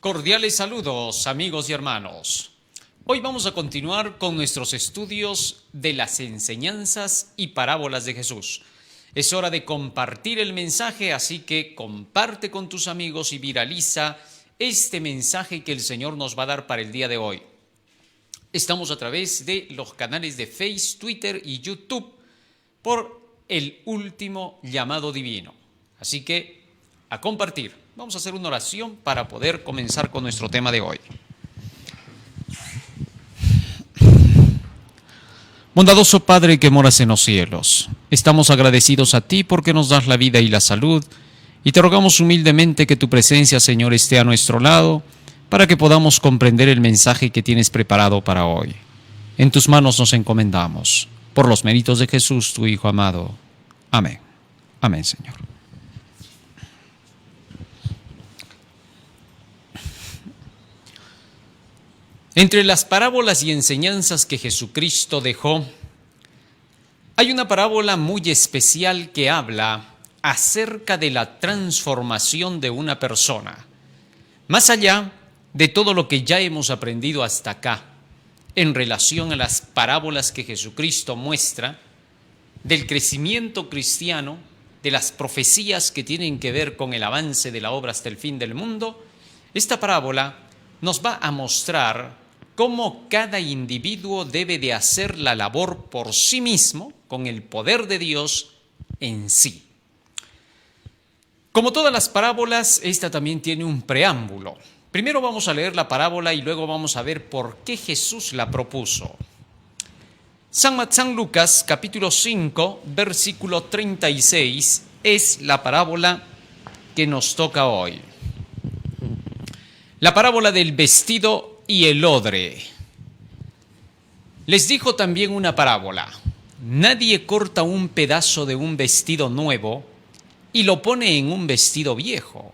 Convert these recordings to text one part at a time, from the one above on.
Cordiales saludos, amigos y hermanos. Hoy vamos a continuar con nuestros estudios de las enseñanzas y parábolas de Jesús. Es hora de compartir el mensaje, así que comparte con tus amigos y viraliza este mensaje que el Señor nos va a dar para el día de hoy. Estamos a través de los canales de Facebook, Twitter y YouTube por el último llamado divino. Así que a compartir. Vamos a hacer una oración para poder comenzar con nuestro tema de hoy. Bondadoso Padre que moras en los cielos, estamos agradecidos a ti porque nos das la vida y la salud, y te rogamos humildemente que tu presencia, Señor, esté a nuestro lado, para que podamos comprender el mensaje que tienes preparado para hoy. En tus manos nos encomendamos, por los méritos de Jesús, tu Hijo amado. Amén. Amén, Señor. Entre las parábolas y enseñanzas que Jesucristo dejó, hay una parábola muy especial que habla acerca de la transformación de una persona. Más allá de todo lo que ya hemos aprendido hasta acá, en relación a las parábolas que Jesucristo muestra, del crecimiento cristiano, de las profecías que tienen que ver con el avance de la obra hasta el fin del mundo, esta parábola nos va a mostrar cómo cada individuo debe de hacer la labor por sí mismo, con el poder de Dios en sí. Como todas las parábolas, esta también tiene un preámbulo. Primero vamos a leer la parábola y luego vamos a ver por qué Jesús la propuso. San Lucas, capítulo 5, versículo 36, es la parábola que nos toca hoy. La parábola del vestido y el odre. Les dijo también una parábola. Nadie corta un pedazo de un vestido nuevo y lo pone en un vestido viejo,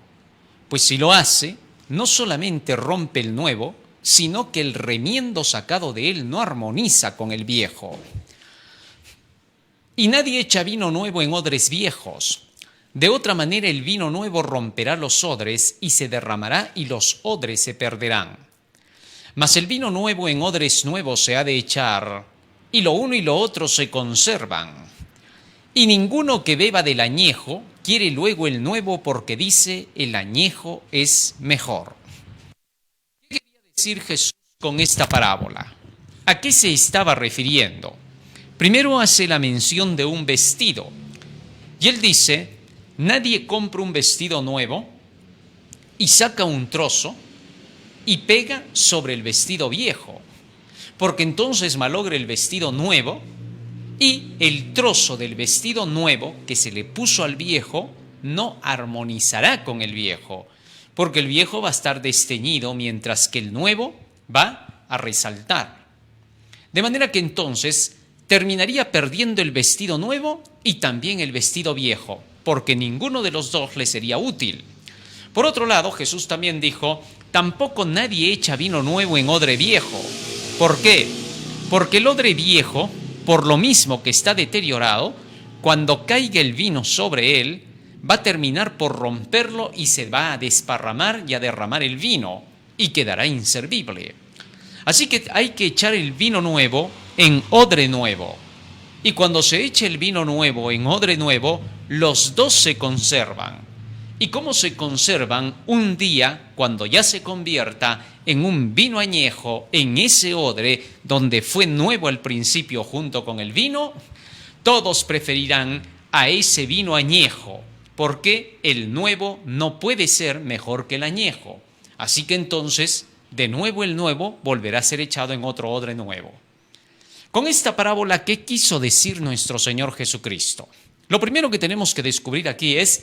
pues si lo hace, no solamente rompe el nuevo, sino que el remiendo sacado de él no armoniza con el viejo. Y nadie echa vino nuevo en odres viejos. De otra manera el vino nuevo romperá los odres y se derramará y los odres se perderán. Mas el vino nuevo en odres nuevos se ha de echar, y lo uno y lo otro se conservan. Y ninguno que beba del añejo quiere luego el nuevo, porque dice, el añejo es mejor. ¿Qué quería decir Jesús con esta parábola? ¿A qué se estaba refiriendo? Primero hace la mención de un vestido, y él dice, nadie compra un vestido nuevo y saca un trozo y pega sobre el vestido viejo, porque entonces malogra el vestido nuevo y el trozo del vestido nuevo que se le puso al viejo no armonizará con el viejo, porque el viejo va a estar desteñido mientras que el nuevo va a resaltar. De manera que entonces terminaría perdiendo el vestido nuevo y también el vestido viejo, porque ninguno de los dos le sería útil. Por otro lado, Jesús también dijo, tampoco nadie echa vino nuevo en odre viejo. ¿Por qué? Porque el odre viejo, por lo mismo que está deteriorado, cuando caiga el vino sobre él, va a terminar por romperlo y se va a desparramar y a derramar el vino, y quedará inservible. Así que hay que echar el vino nuevo en odre nuevo. Y cuando se eche el vino nuevo en odre nuevo, los dos se conservan. ¿Y cómo se conservan? Un día, cuando ya se convierta en un vino añejo, en ese odre donde fue nuevo al principio junto con el vino, todos preferirán a ese vino añejo, porque el nuevo no puede ser mejor que el añejo. Así que entonces, de nuevo el nuevo volverá a ser echado en otro odre nuevo. Con esta parábola, ¿qué quiso decir nuestro Señor Jesucristo? Lo primero que tenemos que descubrir aquí es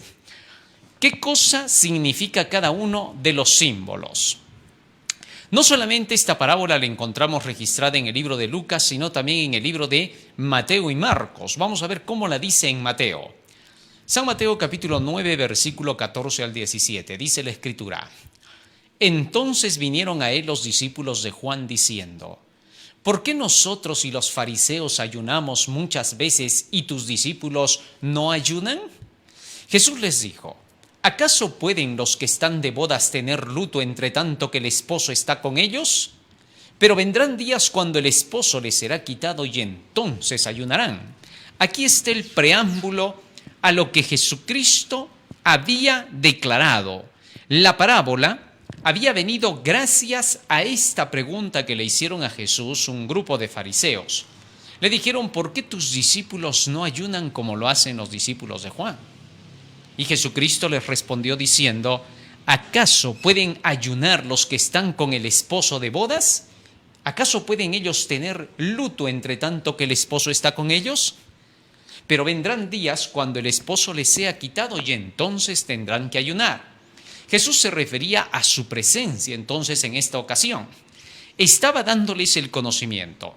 ¿qué cosa significa cada uno de los símbolos? No solamente esta parábola la encontramos registrada en el libro de Lucas, sino también en el libro de Mateo y Marcos. Vamos a ver cómo la dice en Mateo. San Mateo capítulo 9, versículo 14 al 17. Dice la Escritura. Entonces vinieron a él los discípulos de Juan diciendo, ¿por qué nosotros y los fariseos ayunamos muchas veces y tus discípulos no ayunan? Jesús les dijo, ¿Acaso pueden los que están de bodas tener luto entre tanto que el esposo está con ellos? Pero vendrán días cuando el esposo les será quitado y entonces ayunarán. Aquí está el preámbulo a lo que Jesucristo había declarado. La parábola había venido gracias a esta pregunta que le hicieron a Jesús un grupo de fariseos. Le dijeron, ¿por qué tus discípulos no ayunan como lo hacen los discípulos de Juan? Y Jesucristo les respondió diciendo, ¿acaso pueden ayunar los que están con el esposo de bodas? ¿Acaso pueden ellos tener luto entre tanto que el esposo está con ellos? Pero vendrán días cuando el esposo les sea quitado y entonces tendrán que ayunar. Jesús se refería a su presencia entonces en esta ocasión. Estaba dándoles el conocimiento.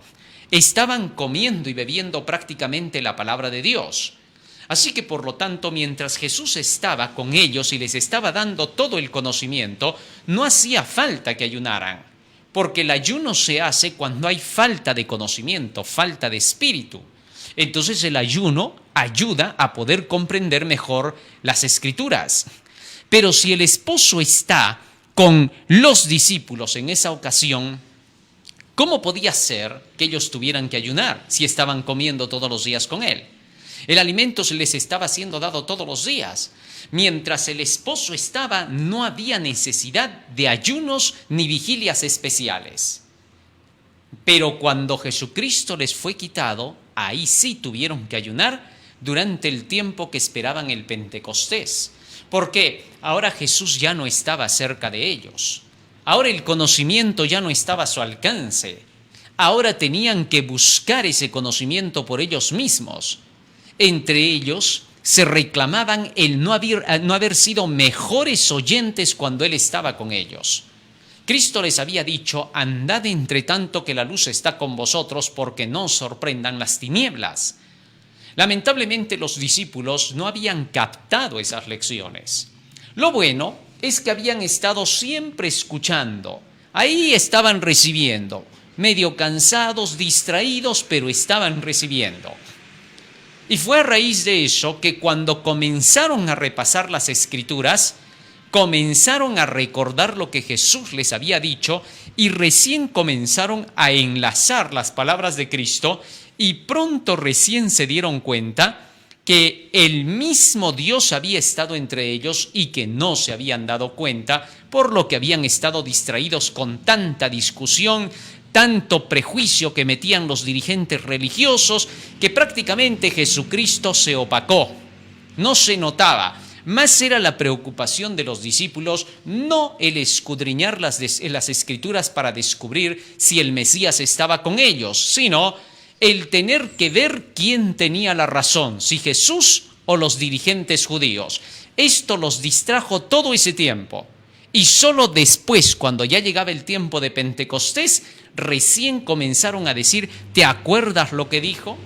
Estaban comiendo y bebiendo prácticamente la palabra de Dios. Así que por lo tanto, mientras Jesús estaba con ellos y les estaba dando todo el conocimiento, no hacía falta que ayunaran, porque el ayuno se hace cuando hay falta de conocimiento, falta de espíritu. Entonces el ayuno ayuda a poder comprender mejor las Escrituras. Pero si el esposo está con los discípulos en esa ocasión, ¿cómo podía ser que ellos tuvieran que ayunar si estaban comiendo todos los días con él? El alimento se les estaba siendo dado todos los días. Mientras el esposo estaba, no había necesidad de ayunos ni vigilias especiales. Pero cuando Jesucristo les fue quitado, ahí sí tuvieron que ayunar durante el tiempo que esperaban el Pentecostés. Porque ahora Jesús ya no estaba cerca de ellos. Ahora el conocimiento ya no estaba a su alcance. Ahora tenían que buscar ese conocimiento por ellos mismos. Entre ellos se reclamaban el no haber sido mejores oyentes cuando Él estaba con ellos. Cristo les había dicho, andad entre tanto que la luz está con vosotros, porque no os sorprendan las tinieblas. Lamentablemente los discípulos no habían captado esas lecciones. Lo bueno es que habían estado siempre escuchando. Ahí estaban recibiendo, medio cansados, distraídos, pero estaban recibiendo. Y fue a raíz de eso que cuando comenzaron a repasar las Escrituras, comenzaron a recordar lo que Jesús les había dicho y recién comenzaron a enlazar las palabras de Cristo y pronto recién se dieron cuenta que el mismo Dios había estado entre ellos y que no se habían dado cuenta, por lo que habían estado distraídos con tanta discusión, tanto prejuicio que metían los dirigentes religiosos, que prácticamente Jesucristo se opacó, no se notaba. Más era la preocupación de los discípulos, no el escudriñar las Escrituras para descubrir si el Mesías estaba con ellos, sino el tener que ver quién tenía la razón, si Jesús o los dirigentes judíos. Esto los distrajo todo ese tiempo. Y solo después, cuando ya llegaba el tiempo de Pentecostés, recién comenzaron a decir, ¿te acuerdas lo que dijo?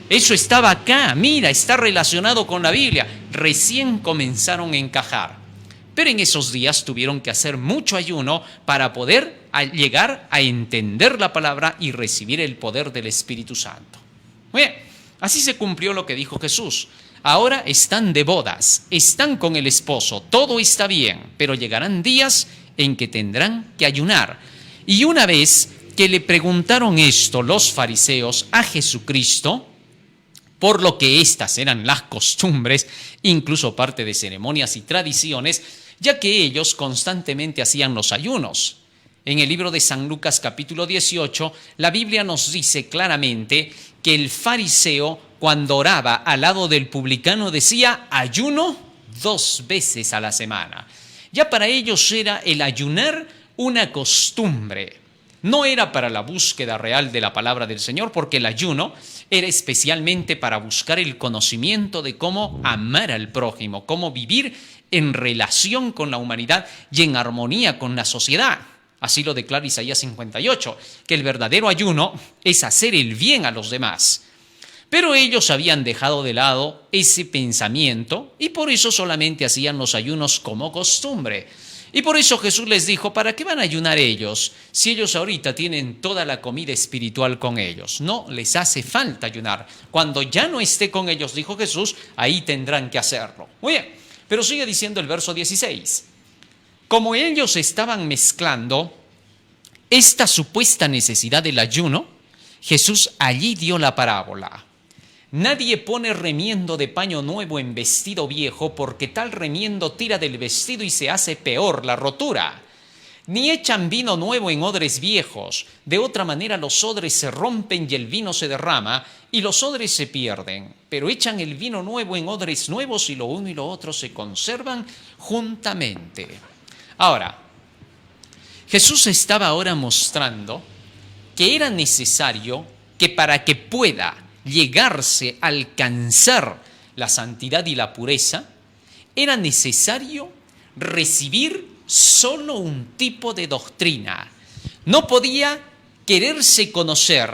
Eso estaba acá, mira, está relacionado con la Biblia. Recién comenzaron a encajar. Pero en esos días tuvieron que hacer mucho ayuno para poder llegar a entender la palabra y recibir el poder del Espíritu Santo. Bien, así se cumplió lo que dijo Jesús. Ahora están de bodas, están con el esposo, todo está bien, pero llegarán días en que tendrán que ayunar. Y una vez que le preguntaron esto los fariseos a Jesucristo, por lo que estas eran las costumbres, incluso parte de ceremonias y tradiciones, ya que ellos constantemente hacían los ayunos. En el libro de San Lucas capítulo 18, la Biblia nos dice claramente que el fariseo, cuando oraba al lado del publicano, decía ayuno 2 veces a la semana. Ya para ellos era el ayunar una costumbre. No era para la búsqueda real de la palabra del Señor, porque el ayuno era especialmente para buscar el conocimiento de cómo amar al prójimo, cómo vivir en relación con la humanidad y en armonía con la sociedad. Así lo declara Isaías 58, que el verdadero ayuno es hacer el bien a los demás. Pero ellos habían dejado de lado ese pensamiento y por eso solamente hacían los ayunos como costumbre. Y por eso Jesús les dijo, ¿para qué van a ayunar ellos si ellos ahorita tienen toda la comida espiritual con ellos? No les hace falta ayunar. Cuando ya no esté con ellos, dijo Jesús, ahí tendrán que hacerlo. Muy bien, Pero sigue diciendo el verso 16. Como ellos estaban mezclando esta supuesta necesidad del ayuno, Jesús allí dio la parábola. Nadie pone remiendo de paño nuevo en vestido viejo, porque tal remiendo tira del vestido y se hace peor la rotura. Ni echan vino nuevo en odres viejos, de otra manera los odres se rompen y el vino se derrama y los odres se pierden. Pero echan el vino nuevo en odres nuevos y lo uno y lo otro se conservan juntamente. Ahora, Jesús estaba ahora mostrando que era necesario que para que pueda llegarse a alcanzar la santidad y la pureza, era necesario recibir solo un tipo de doctrina. No podía quererse conocer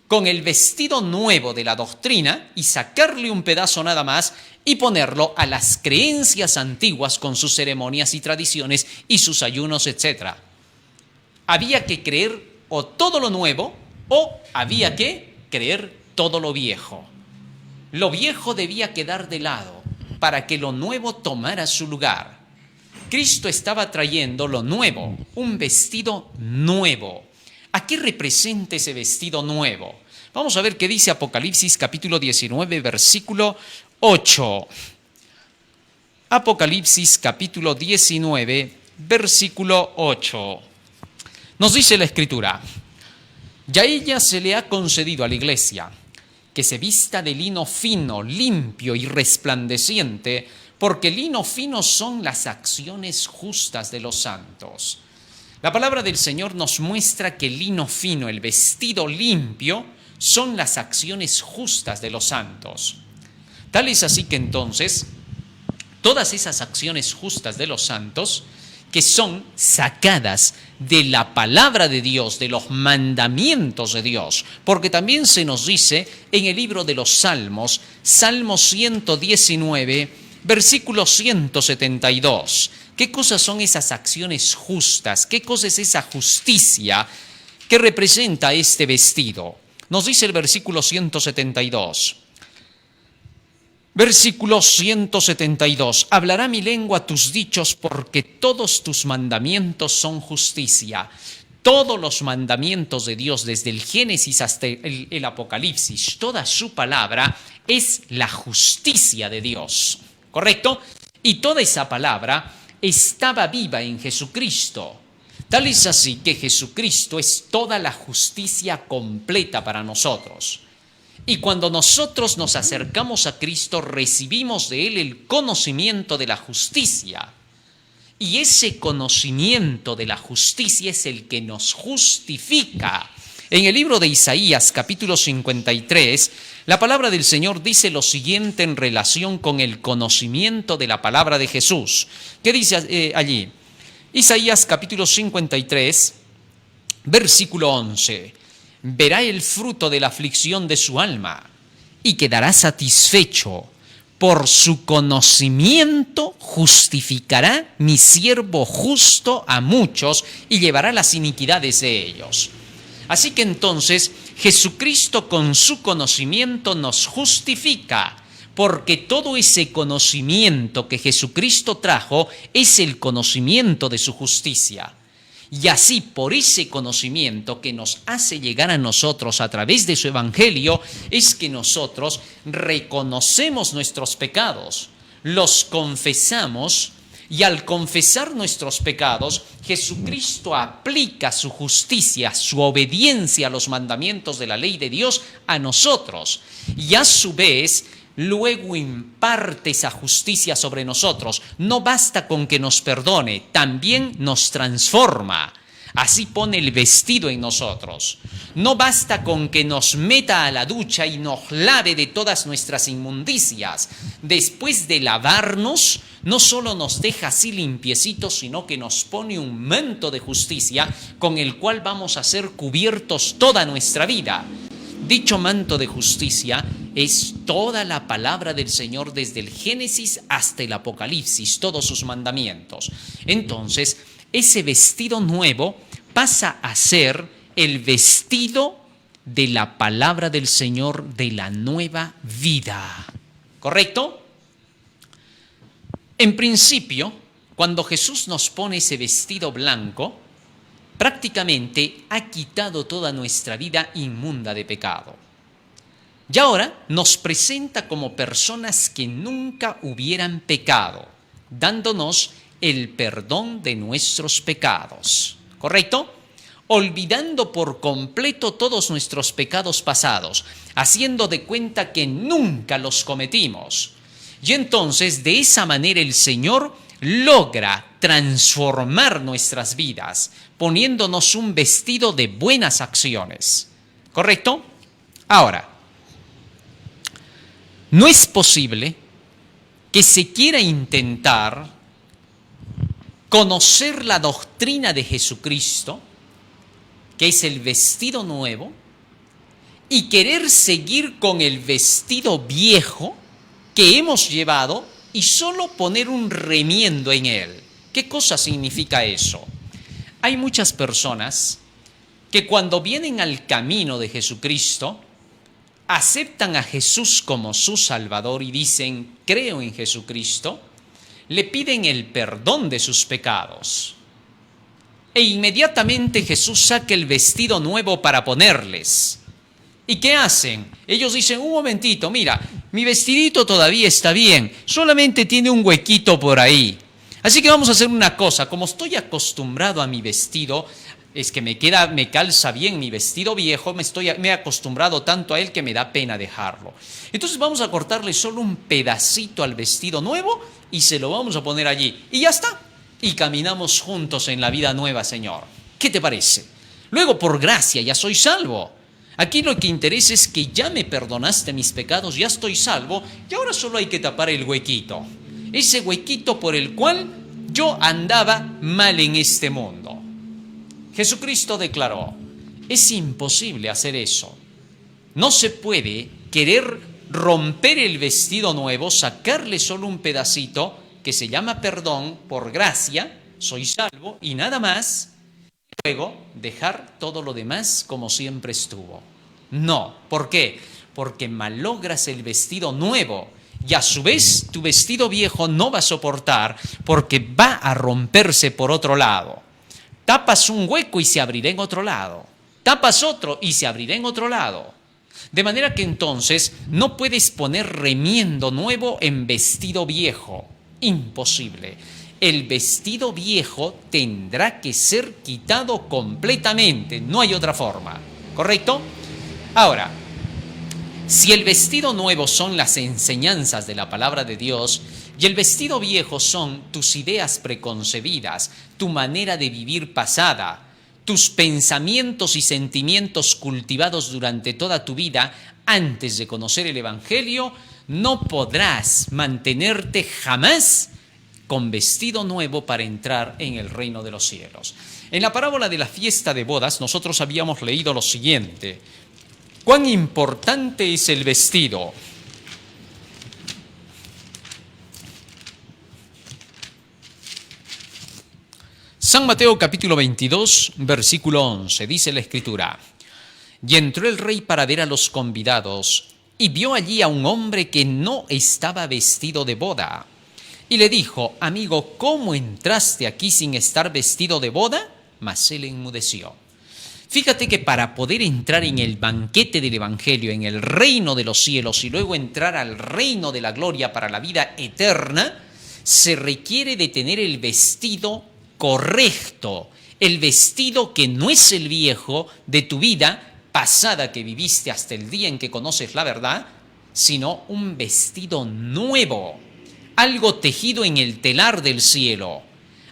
con el vestido nuevo de la doctrina y sacarle un pedazo nada más y ponerlo a las creencias antiguas con sus ceremonias y tradiciones y sus ayunos, etc. Había que creer o todo lo nuevo o había que creer todo lo viejo. Lo viejo debía quedar de lado para que lo nuevo tomara su lugar. Cristo estaba trayendo lo nuevo, un vestido nuevo. ¿A qué representa ese vestido nuevo? Vamos a ver qué dice Apocalipsis capítulo 19, versículo 8. Apocalipsis capítulo 19, versículo 8. Nos dice la Escritura: y a ella se le ha concedido a la iglesia que se vista de lino fino, limpio y resplandeciente, porque lino fino son las acciones justas de los santos. La palabra del Señor nos muestra que el lino fino, el vestido limpio, son las acciones justas de los santos. Tal es así que entonces, todas esas acciones justas de los santos, que son sacadas de la palabra de Dios, de los mandamientos de Dios, porque también se nos dice en el libro de los Salmos, Salmo 119, versículo 172, ¿qué cosas son esas acciones justas? ¿Qué cosa es esa justicia que representa este vestido? Nos dice el versículo 172. Versículo 172. Hablará mi lengua tus dichos, porque todos tus mandamientos son justicia. Todos los mandamientos de Dios, desde el Génesis hasta el Apocalipsis, toda su palabra es la justicia de Dios. ¿Correcto? Y toda esa palabra estaba viva en Jesucristo. Tal es así que Jesucristo es toda la justicia completa para nosotros. Y cuando nosotros nos acercamos a Cristo, recibimos de Él el conocimiento de la justicia. Y ese conocimiento de la justicia es el que nos justifica. En el libro de Isaías, capítulo 53, la palabra del Señor dice lo siguiente en relación con el conocimiento de la palabra de Jesús. ¿Qué dice allí? Isaías, capítulo 53, versículo 11. Verá el fruto de la aflicción de su alma y quedará satisfecho. Por su conocimiento justificará mi siervo justo a muchos y llevará las iniquidades de ellos. Así que entonces Jesucristo con su conocimiento nos justifica, porque todo ese conocimiento que Jesucristo trajo es el conocimiento de su justicia. Y así, por ese conocimiento que nos hace llegar a nosotros a través de su evangelio, es que nosotros reconocemos nuestros pecados, los confesamos, y al confesar nuestros pecados, Jesucristo aplica su justicia, su obediencia a los mandamientos de la ley de Dios a nosotros. Y a su vez, luego imparte esa justicia sobre nosotros. No basta con que nos perdone, también nos transforma. Así pone el vestido en nosotros. No basta con que nos meta a la ducha y nos lave de todas nuestras inmundicias. Después de lavarnos, no solo nos deja así limpiecitos, sino que nos pone un manto de justicia con el cual vamos a ser cubiertos toda nuestra vida. Dicho manto de justicia es toda la palabra del Señor desde el Génesis hasta el Apocalipsis, todos sus mandamientos. Entonces, ese vestido nuevo pasa a ser el vestido de la palabra del Señor de la nueva vida. ¿Correcto? En principio, cuando Jesús nos pone ese vestido blanco, prácticamente ha quitado toda nuestra vida inmunda de pecado. Y ahora nos presenta como personas que nunca hubieran pecado, dándonos el perdón de nuestros pecados. ¿Correcto? Olvidando por completo todos nuestros pecados pasados, haciendo de cuenta que nunca los cometimos. Y entonces, de esa manera, el Señor logra transformar nuestras vidas, poniéndonos un vestido de buenas acciones. ¿Correcto? Ahora, no es posible que se quiera intentar conocer la doctrina de Jesucristo, que es el vestido nuevo, y querer seguir con el vestido viejo que hemos llevado y solo poner un remiendo en él. ¿Qué cosa significa eso? Hay muchas personas que cuando vienen al camino de Jesucristo, aceptan a Jesús como su Salvador y dicen, creo en Jesucristo, le piden el perdón de sus pecados. E inmediatamente Jesús saca el vestido nuevo para ponerles. ¿Y qué hacen? Ellos dicen, un momentito, mira, mi vestidito todavía está bien, solamente tiene un huequito por ahí. Así que vamos a hacer una cosa, como estoy acostumbrado a mi vestido, es que me calza bien mi vestido viejo, me he acostumbrado tanto a él que me da pena dejarlo. Entonces vamos a cortarle solo un pedacito al vestido nuevo y se lo vamos a poner allí. Y ya está. Y caminamos juntos en la vida nueva, Señor. ¿Qué te parece? Luego, por gracia, ya soy salvo. Aquí lo que interesa es que ya me perdonaste mis pecados, ya estoy salvo, y ahora solo hay que tapar el huequito. Ese huequito por el cual yo andaba mal en este mundo. Jesucristo declaró, es imposible hacer eso. No se puede querer romper el vestido nuevo, sacarle solo un pedacito que se llama perdón por gracia, soy salvo y nada más, y luego dejar todo lo demás como siempre estuvo. No, ¿por qué? Porque malogras el vestido nuevo y a su vez tu vestido viejo no va a soportar porque va a romperse por otro lado. Tapas un hueco y se abrirá en otro lado. Tapas otro y se abrirá en otro lado. De manera que entonces no puedes poner remiendo nuevo en vestido viejo. Imposible. El vestido viejo tendrá que ser quitado completamente. No hay otra forma. ¿Correcto? Ahora, si el vestido nuevo son las enseñanzas de la palabra de Dios y el vestido viejo son tus ideas preconcebidas, tu manera de vivir pasada, tus pensamientos y sentimientos cultivados durante toda tu vida antes de conocer el Evangelio, no podrás mantenerte jamás con vestido nuevo para entrar en el reino de los cielos. En la parábola de la fiesta de bodas nosotros habíamos leído lo siguiente. ¿Cuán importante es el vestido? San Mateo capítulo 22, versículo 11, dice la Escritura, y entró el rey para ver a los convidados, y vio allí a un hombre que no estaba vestido de boda. Y le dijo, amigo, ¿cómo entraste aquí sin estar vestido de boda? Mas él enmudeció. Fíjate que para poder entrar en el banquete del Evangelio, en el reino de los cielos y luego entrar al reino de la gloria para la vida eterna, se requiere de tener el vestido correcto, el vestido que no es el viejo de tu vida pasada que viviste hasta el día en que conoces la verdad, sino un vestido nuevo, algo tejido en el telar del cielo,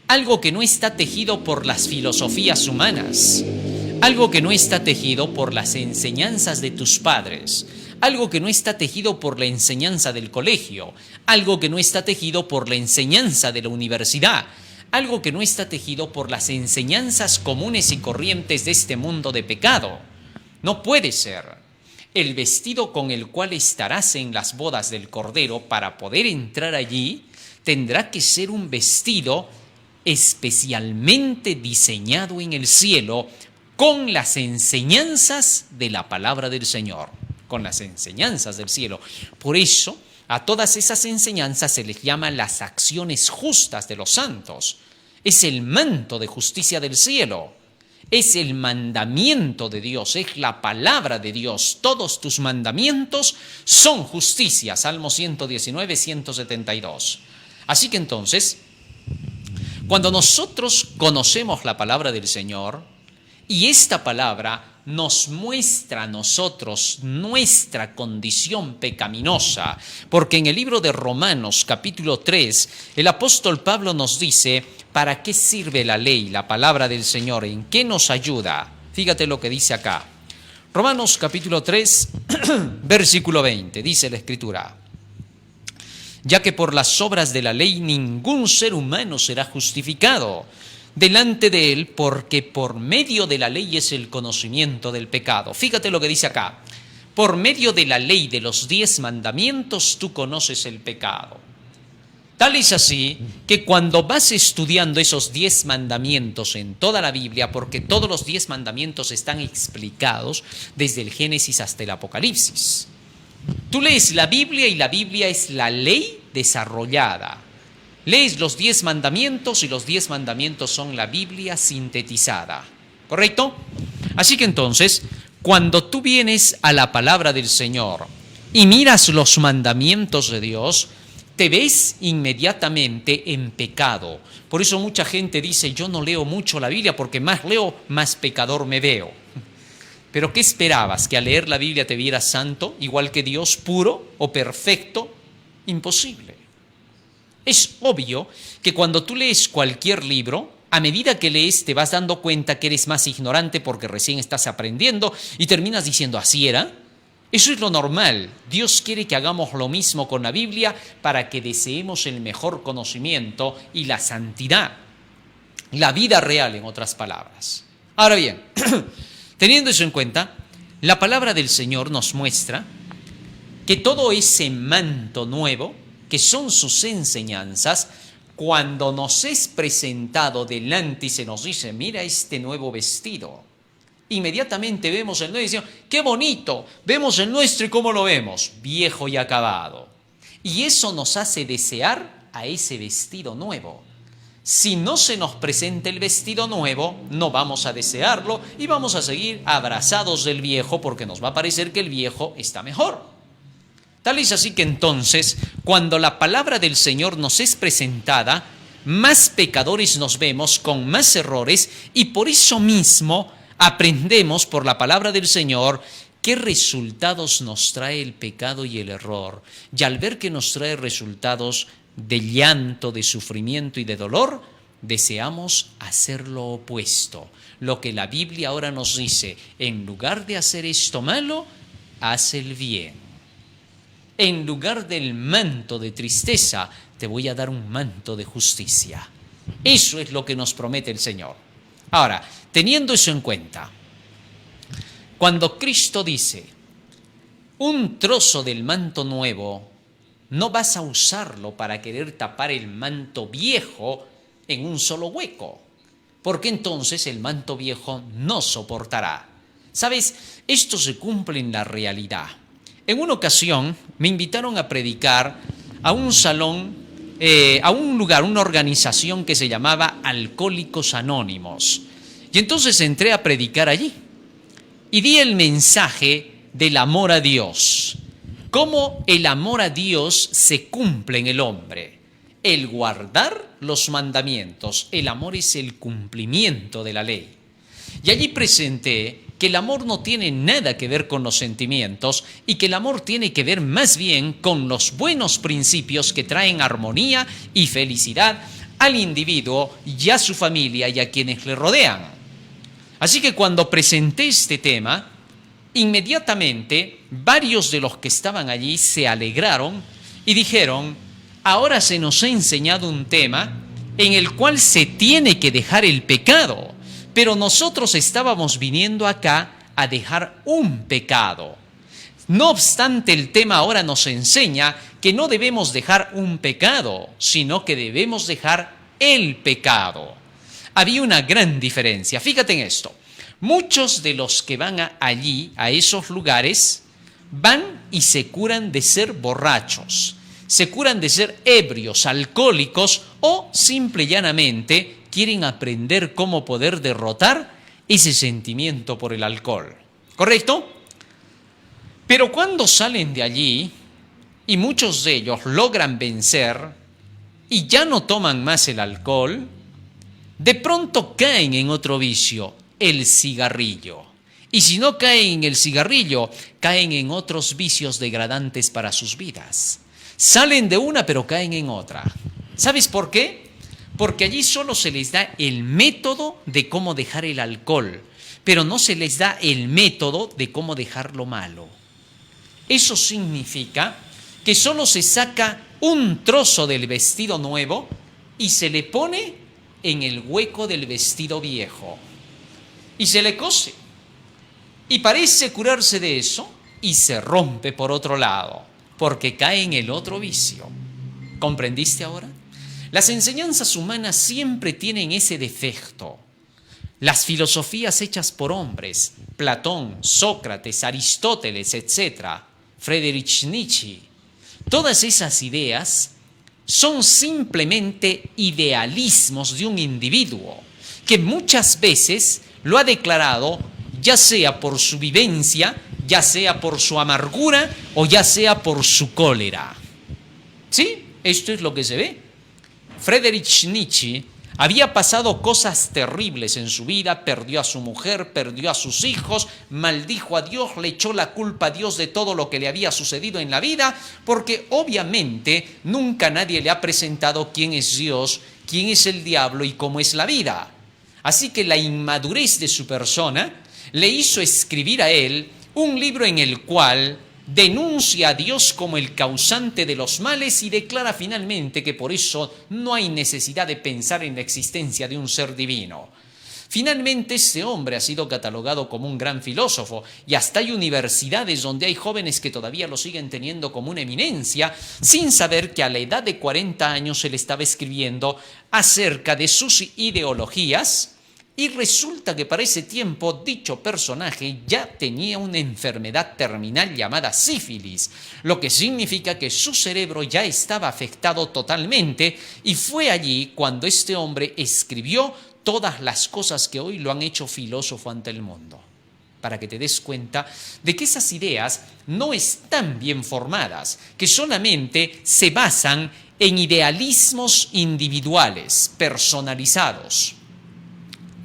algo que no está tejido por las filosofías humanas, algo que no está tejido por las enseñanzas de tus padres, algo que no está tejido por la enseñanza del colegio, algo que no está tejido por la enseñanza de la universidad, algo que no está tejido por las enseñanzas comunes y corrientes de este mundo de pecado. No puede ser. El vestido con el cual estarás en las bodas del Cordero para poder entrar allí tendrá que ser un vestido especialmente diseñado en el cielo con las enseñanzas de la palabra del Señor, con las enseñanzas del cielo. Por eso, A todas esas enseñanzas se les llama las acciones justas de los santos. Es el manto de justicia del cielo. Es el mandamiento de Dios, es la palabra de Dios. Todos tus mandamientos son justicia. Salmo 119, 172. Así que entonces, cuando nosotros conocemos la palabra del Señor y esta palabra nos muestra a nosotros nuestra condición pecaminosa, porque en el libro de Romanos capítulo 3, el apóstol Pablo nos dice, ¿para qué sirve la ley, la palabra del Señor? ¿En qué nos ayuda? Fíjate lo que dice acá. Romanos capítulo 3, versículo 20, dice la Escritura, ya que por las obras de la ley ningún ser humano será justificado delante de él, porque por medio de la ley es el conocimiento del pecado. Fíjate lo que dice acá. Por medio de la ley de los 10 mandamientos tú conoces el pecado. Tal es así que cuando vas estudiando esos 10 mandamientos en toda la Biblia, porque todos los 10 mandamientos están explicados desde el Génesis hasta el Apocalipsis. Tú lees la Biblia y la Biblia es la ley desarrollada. Lees los 10 mandamientos y los 10 mandamientos son la Biblia sintetizada. ¿Correcto? Así que entonces, cuando tú vienes a la palabra del Señor y miras los mandamientos de Dios, te ves inmediatamente en pecado. Por eso mucha gente dice, yo no leo mucho la Biblia porque más leo, más pecador me veo. ¿Pero qué esperabas? ¿Que al leer la Biblia te vieras santo, igual que Dios, puro o perfecto? Imposible. Es obvio que cuando tú lees cualquier libro, a medida que lees te vas dando cuenta que eres más ignorante porque recién estás aprendiendo y terminas diciendo, ¿así era? Eso es lo normal. Dios quiere que hagamos lo mismo con la Biblia para que deseemos el mejor conocimiento y la santidad, la vida real, en otras palabras. Ahora bien, teniendo eso en cuenta, la palabra del Señor nos muestra que todo ese manto nuevo, que son sus enseñanzas, cuando nos es presentado delante y se nos dice, mira este nuevo vestido, inmediatamente vemos el nuevo y decimos, ¡qué bonito! Vemos el nuestro y ¿cómo lo vemos? Viejo y acabado. Y eso nos hace desear a ese vestido nuevo. Si no se nos presenta el vestido nuevo, no vamos a desearlo y vamos a seguir abrazados del viejo porque nos va a parecer que el viejo está mejor. Tal es así que entonces, cuando la palabra del Señor nos es presentada, más pecadores nos vemos con más errores y por eso mismo aprendemos por la palabra del Señor qué resultados nos trae el pecado y el error. Y al ver que nos trae resultados de llanto, de sufrimiento y de dolor, deseamos hacer lo opuesto. Lo que la Biblia ahora nos dice, en lugar de hacer esto malo, haz el bien. En lugar del manto de tristeza, te voy a dar un manto de justicia. Eso es lo que nos promete el Señor. Ahora, teniendo eso en cuenta, cuando Cristo dice, un trozo del manto nuevo, no vas a usarlo para querer tapar el manto viejo en un solo hueco, porque entonces el manto viejo no soportará. ¿Sabes? Esto se cumple en la realidad. En una ocasión me invitaron a predicar a un salón, a un lugar, una organización que se llamaba Alcohólicos Anónimos. Y entonces entré a predicar allí y di el mensaje del amor a Dios. Cómo el amor a Dios se cumple en el hombre. El guardar los mandamientos. El amor es el cumplimiento de la ley. Y allí presenté que el amor no tiene nada que ver con los sentimientos y que el amor tiene que ver más bien con los buenos principios que traen armonía y felicidad al individuo y a su familia y a quienes le rodean. Así que cuando presenté este tema, inmediatamente varios de los que estaban allí se alegraron y dijeron, ahora se nos ha enseñado un tema en el cual se tiene que dejar el pecado. Pero nosotros estábamos viniendo acá a dejar un pecado. No obstante, el tema ahora nos enseña que no debemos dejar un pecado, sino que debemos dejar el pecado. Había una gran diferencia. Fíjate en esto. Muchos de los que van allí, a esos lugares, van y se curan de ser borrachos, se curan de ser ebrios, alcohólicos o simple y llanamente quieren aprender cómo poder derrotar ese sentimiento por el alcohol. ¿Correcto? Pero cuando salen de allí y muchos de ellos logran vencer y ya no toman más el alcohol, de pronto caen en otro vicio, el cigarrillo. Y si no caen en el cigarrillo, caen en otros vicios degradantes para sus vidas. Salen de una pero caen en otra. ¿Sabes por qué? Porque allí solo se les da el método de cómo dejar el alcohol, pero no se les da el método de cómo dejar lo malo. Eso significa que solo se saca un trozo del vestido nuevo y se le pone en el hueco del vestido viejo. Y se le cose. Y parece curarse de eso y se rompe por otro lado, porque cae en el otro vicio. ¿Comprendiste ahora? Las enseñanzas humanas siempre tienen ese defecto. Las filosofías hechas por hombres, Platón, Sócrates, Aristóteles, etc., Friedrich Nietzsche, todas esas ideas son simplemente idealismos de un individuo que muchas veces lo ha declarado, ya sea por su vivencia, ya sea por su amargura o ya sea por su cólera. ¿Sí? Esto es lo que se ve. Friedrich Nietzsche había pasado cosas terribles en su vida, perdió a su mujer, perdió a sus hijos, maldijo a Dios, le echó la culpa a Dios de todo lo que le había sucedido en la vida, porque obviamente nunca nadie le ha presentado quién es Dios, quién es el diablo y cómo es la vida. Así que la inmadurez de su persona le hizo escribir a él un libro en el cual denuncia a Dios como el causante de los males y declara finalmente que por eso no hay necesidad de pensar en la existencia de un ser divino. Finalmente, este hombre ha sido catalogado como un gran filósofo y hasta hay universidades donde hay jóvenes que todavía lo siguen teniendo como una eminencia, sin saber que a la edad de 40 años él estaba escribiendo acerca de sus ideologías. Y resulta que para ese tiempo dicho personaje ya tenía una enfermedad terminal llamada sífilis, lo que significa que su cerebro ya estaba afectado totalmente y fue allí cuando este hombre escribió todas las cosas que hoy lo han hecho filósofo ante el mundo. Para que te des cuenta de que esas ideas no están bien formadas, que solamente se basan en idealismos individuales, personalizados.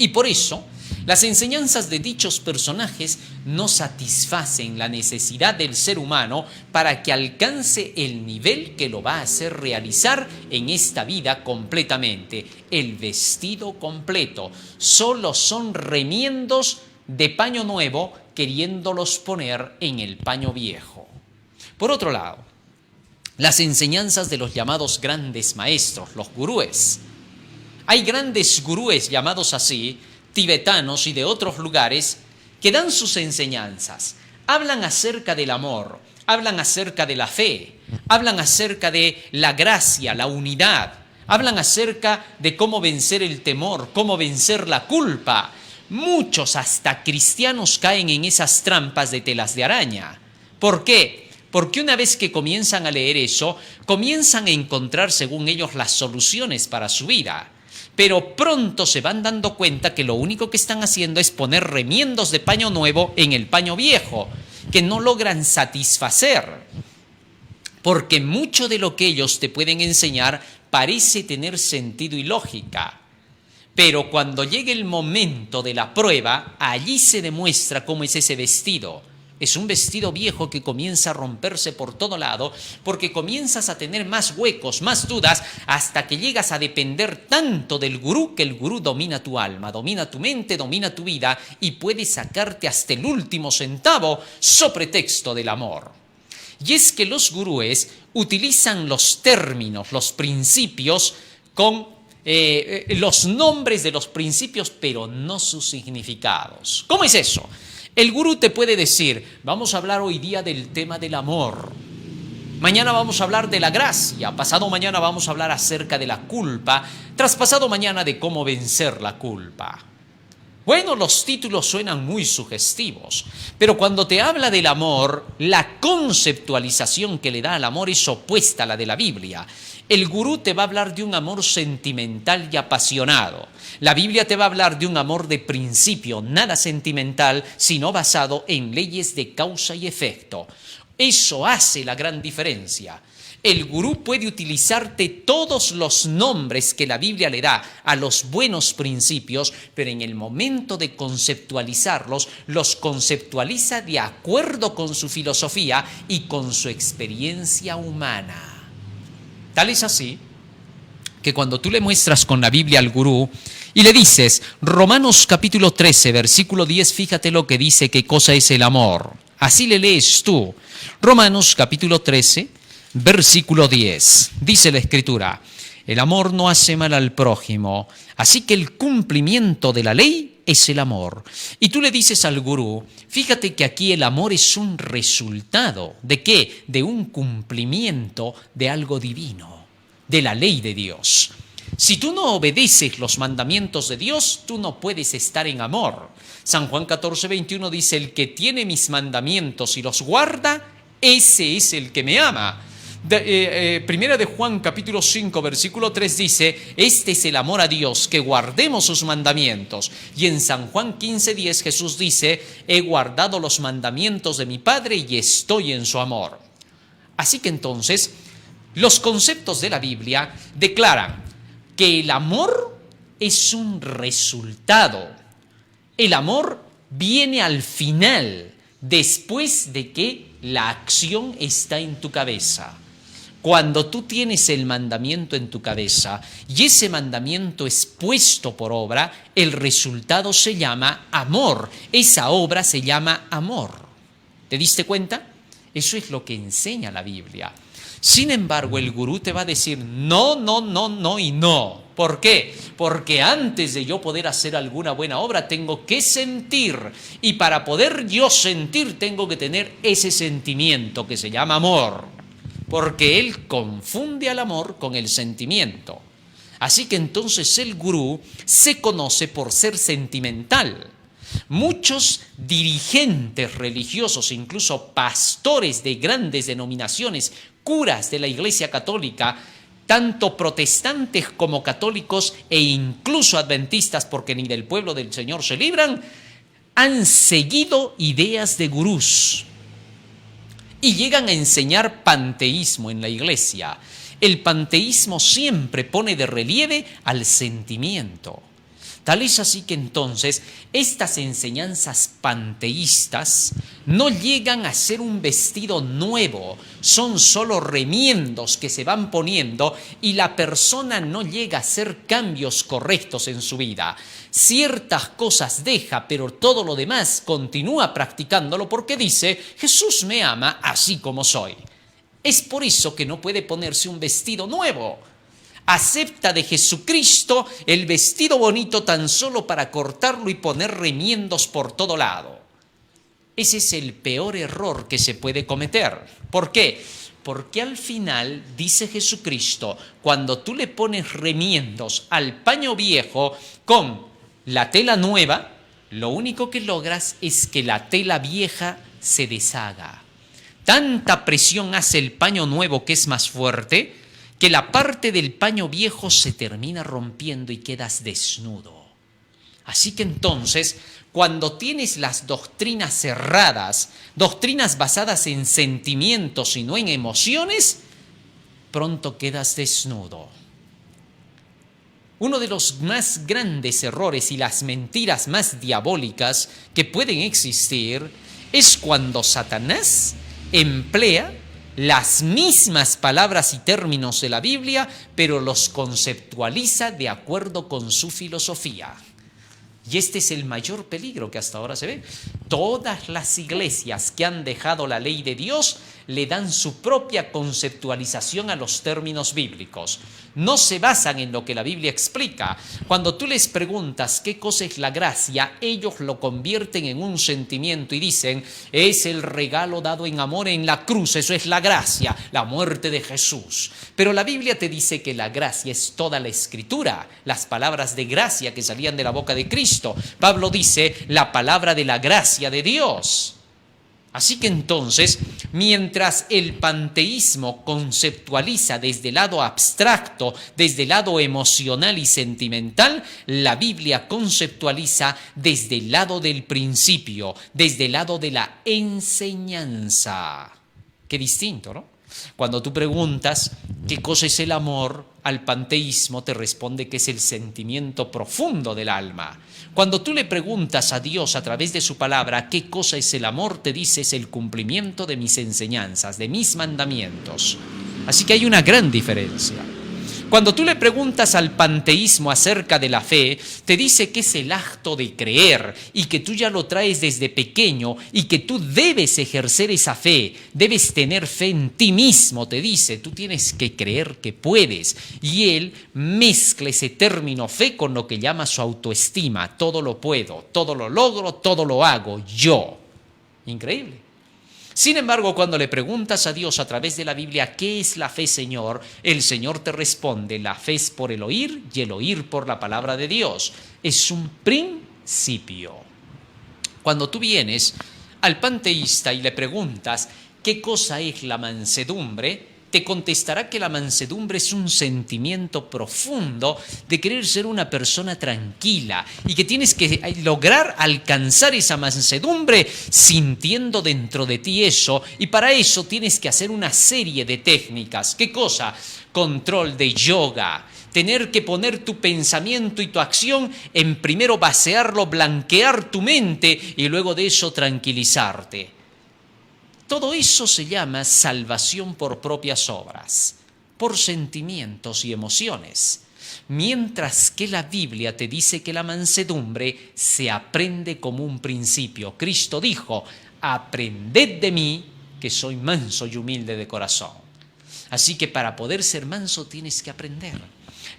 Y por eso, las enseñanzas de dichos personajes no satisfacen la necesidad del ser humano para que alcance el nivel que lo va a hacer realizar en esta vida completamente. El vestido completo. Solo son remiendos de paño nuevo queriéndolos poner en el paño viejo. Por otro lado, las enseñanzas de los llamados grandes maestros, los gurúes. Hay grandes gurúes llamados así, tibetanos y de otros lugares, que dan sus enseñanzas. Hablan acerca del amor, hablan acerca de la fe, hablan acerca de la gracia, la unidad, hablan acerca de cómo vencer el temor, cómo vencer la culpa. Muchos, hasta cristianos, caen en esas trampas de telas de araña. ¿Por qué? Porque una vez que comienzan a leer eso, comienzan a encontrar, según ellos, las soluciones para su vida. Pero pronto se van dando cuenta que lo único que están haciendo es poner remiendos de paño nuevo en el paño viejo, que no logran satisfacer. Porque mucho de lo que ellos te pueden enseñar parece tener sentido y lógica. Pero cuando llegue el momento de la prueba, allí se demuestra cómo es ese vestido. Es un vestido viejo que comienza a romperse por todo lado porque comienzas a tener más huecos, más dudas, hasta que llegas a depender tanto del gurú que el gurú domina tu alma, domina tu mente, domina tu vida y puede sacarte hasta el último centavo sobre pretexto del amor. Y es que los gurúes utilizan los términos, los principios con los nombres de los principios, pero no sus significados. ¿Cómo es eso? El gurú te puede decir, vamos a hablar hoy día del tema del amor. Mañana vamos a hablar de la gracia, pasado mañana vamos a hablar acerca de la culpa, traspasado mañana de cómo vencer la culpa. Bueno, los títulos suenan muy sugestivos, pero cuando te habla del amor, la conceptualización que le da al amor es opuesta a la de la Biblia. El gurú te va a hablar de un amor sentimental y apasionado. La Biblia te va a hablar de un amor de principio, nada sentimental, sino basado en leyes de causa y efecto. Eso hace la gran diferencia. El gurú puede utilizarte todos los nombres que la Biblia le da a los buenos principios, pero en el momento de conceptualizarlos, los conceptualiza de acuerdo con su filosofía y con su experiencia humana. Tal es así que cuando tú le muestras con la Biblia al gurú y le dices, Romanos capítulo 13, versículo 10, fíjate lo que dice, qué cosa es el amor. Así le lees tú. Romanos capítulo 13, versículo 10. Dice la Escritura, el amor no hace mal al prójimo, así que el cumplimiento de la ley es el amor. Y tú le dices al gurú, fíjate que aquí el amor es un resultado. ¿De qué? De un cumplimiento de algo divino, de la ley de Dios. Si tú no obedeces los mandamientos de Dios, tú no puedes estar en amor. San Juan 14, 21 dice, el que tiene mis mandamientos y los guarda, ese es el que me ama. Primera de Juan capítulo 5 versículo 3 dice, este es el amor a Dios, que guardemos sus mandamientos. Y en San Juan 15, 10 Jesús dice, he guardado los mandamientos de mi Padre y estoy en su amor. Así que entonces, los conceptos de la Biblia declaran que el amor es un resultado. El amor viene al final, después de que la acción está en tu cabeza. Cuando tú tienes el mandamiento en tu cabeza y ese mandamiento es puesto por obra, el resultado se llama amor. Esa obra se llama amor. ¿Te diste cuenta? Eso es lo que enseña la Biblia. Sin embargo, el gurú te va a decir no, no, no, no y no. ¿Por qué? Porque antes de yo poder hacer alguna buena obra tengo que sentir. Y para poder yo sentir tengo que tener ese sentimiento que se llama amor. Porque él confunde al amor con el sentimiento. Así que entonces el gurú se conoce por ser sentimental. Muchos dirigentes religiosos, incluso pastores de grandes denominaciones, curas de la Iglesia Católica, tanto protestantes como católicos e incluso adventistas, porque ni del pueblo del Señor se libran, han seguido ideas de gurús y llegan a enseñar panteísmo en la Iglesia. El panteísmo siempre pone de relieve al sentimiento. Tal es así que entonces estas enseñanzas panteístas no llegan a ser un vestido nuevo, son solo remiendos que se van poniendo y la persona no llega a hacer cambios correctos en su vida. Ciertas cosas deja, pero todo lo demás continúa practicándolo porque dice, Jesús me ama así como soy. Es por eso que no puede ponerse un vestido nuevo. Acepta de Jesucristo el vestido bonito tan solo para cortarlo y poner remiendos por todo lado. Ese es el peor error que se puede cometer. ¿Por qué? Porque al final, dice Jesucristo, cuando tú le pones remiendos al paño viejo con la tela nueva, lo único que logras es que la tela vieja se deshaga. Tanta presión hace el paño nuevo que es más fuerte, que la parte del paño viejo se termina rompiendo y quedas desnudo. Así que entonces, cuando tienes las doctrinas cerradas, doctrinas basadas en sentimientos y no en emociones, pronto quedas desnudo. Uno de los más grandes errores y las mentiras más diabólicas que pueden existir es cuando Satanás emplea las mismas palabras y términos de la Biblia, pero los conceptualiza de acuerdo con su filosofía. Y este es el mayor peligro que hasta ahora se ve. Todas las iglesias que han dejado la ley de Dios le dan su propia conceptualización a los términos bíblicos. No se basan en lo que la Biblia explica. Cuando tú les preguntas qué cosa es la gracia, ellos lo convierten en un sentimiento y dicen, es el regalo dado en amor en la cruz, eso es la gracia, la muerte de Jesús. Pero la Biblia te dice que la gracia es toda la Escritura, las palabras de gracia que salían de la boca de Cristo. Pablo dice, la palabra de la gracia de Dios. Así que entonces, mientras el panteísmo conceptualiza desde el lado abstracto, desde el lado emocional y sentimental, la Biblia conceptualiza desde el lado del principio, desde el lado de la enseñanza. Qué distinto, ¿no? Cuando tú preguntas qué cosa es el amor, al panteísmo te responde que es el sentimiento profundo del alma. Cuando tú le preguntas a Dios a través de su palabra qué cosa es el amor, te dice es el cumplimiento de mis enseñanzas, de mis mandamientos. Así que hay una gran diferencia. Cuando tú le preguntas al panteísmo acerca de la fe, te dice que es el acto de creer y que tú ya lo traes desde pequeño y que tú debes ejercer esa fe, debes tener fe en ti mismo, te dice, tú tienes que creer que puedes. Y él mezcla ese término fe con lo que llama su autoestima, todo lo puedo, todo lo logro, todo lo hago yo. Increíble. Sin embargo, cuando le preguntas a Dios a través de la Biblia, ¿qué es la fe, Señor?, el Señor te responde, la fe es por el oír y el oír por la palabra de Dios. Es un principio. Cuando tú vienes al panteísta y le preguntas, ¿qué cosa es la mansedumbre?, te contestará que la mansedumbre es un sentimiento profundo de querer ser una persona tranquila y que tienes que lograr alcanzar esa mansedumbre sintiendo dentro de ti eso, y para eso tienes que hacer una serie de técnicas. ¿Qué cosa? Control de yoga. Tener que poner tu pensamiento y tu acción en primero vaciarlo, blanquear tu mente y luego de eso tranquilizarte. Todo eso se llama salvación por propias obras, por sentimientos y emociones. Mientras que la Biblia te dice que la mansedumbre se aprende como un principio. Cristo dijo, aprended de mí, que soy manso y humilde de corazón. Así que para poder ser manso tienes que aprender.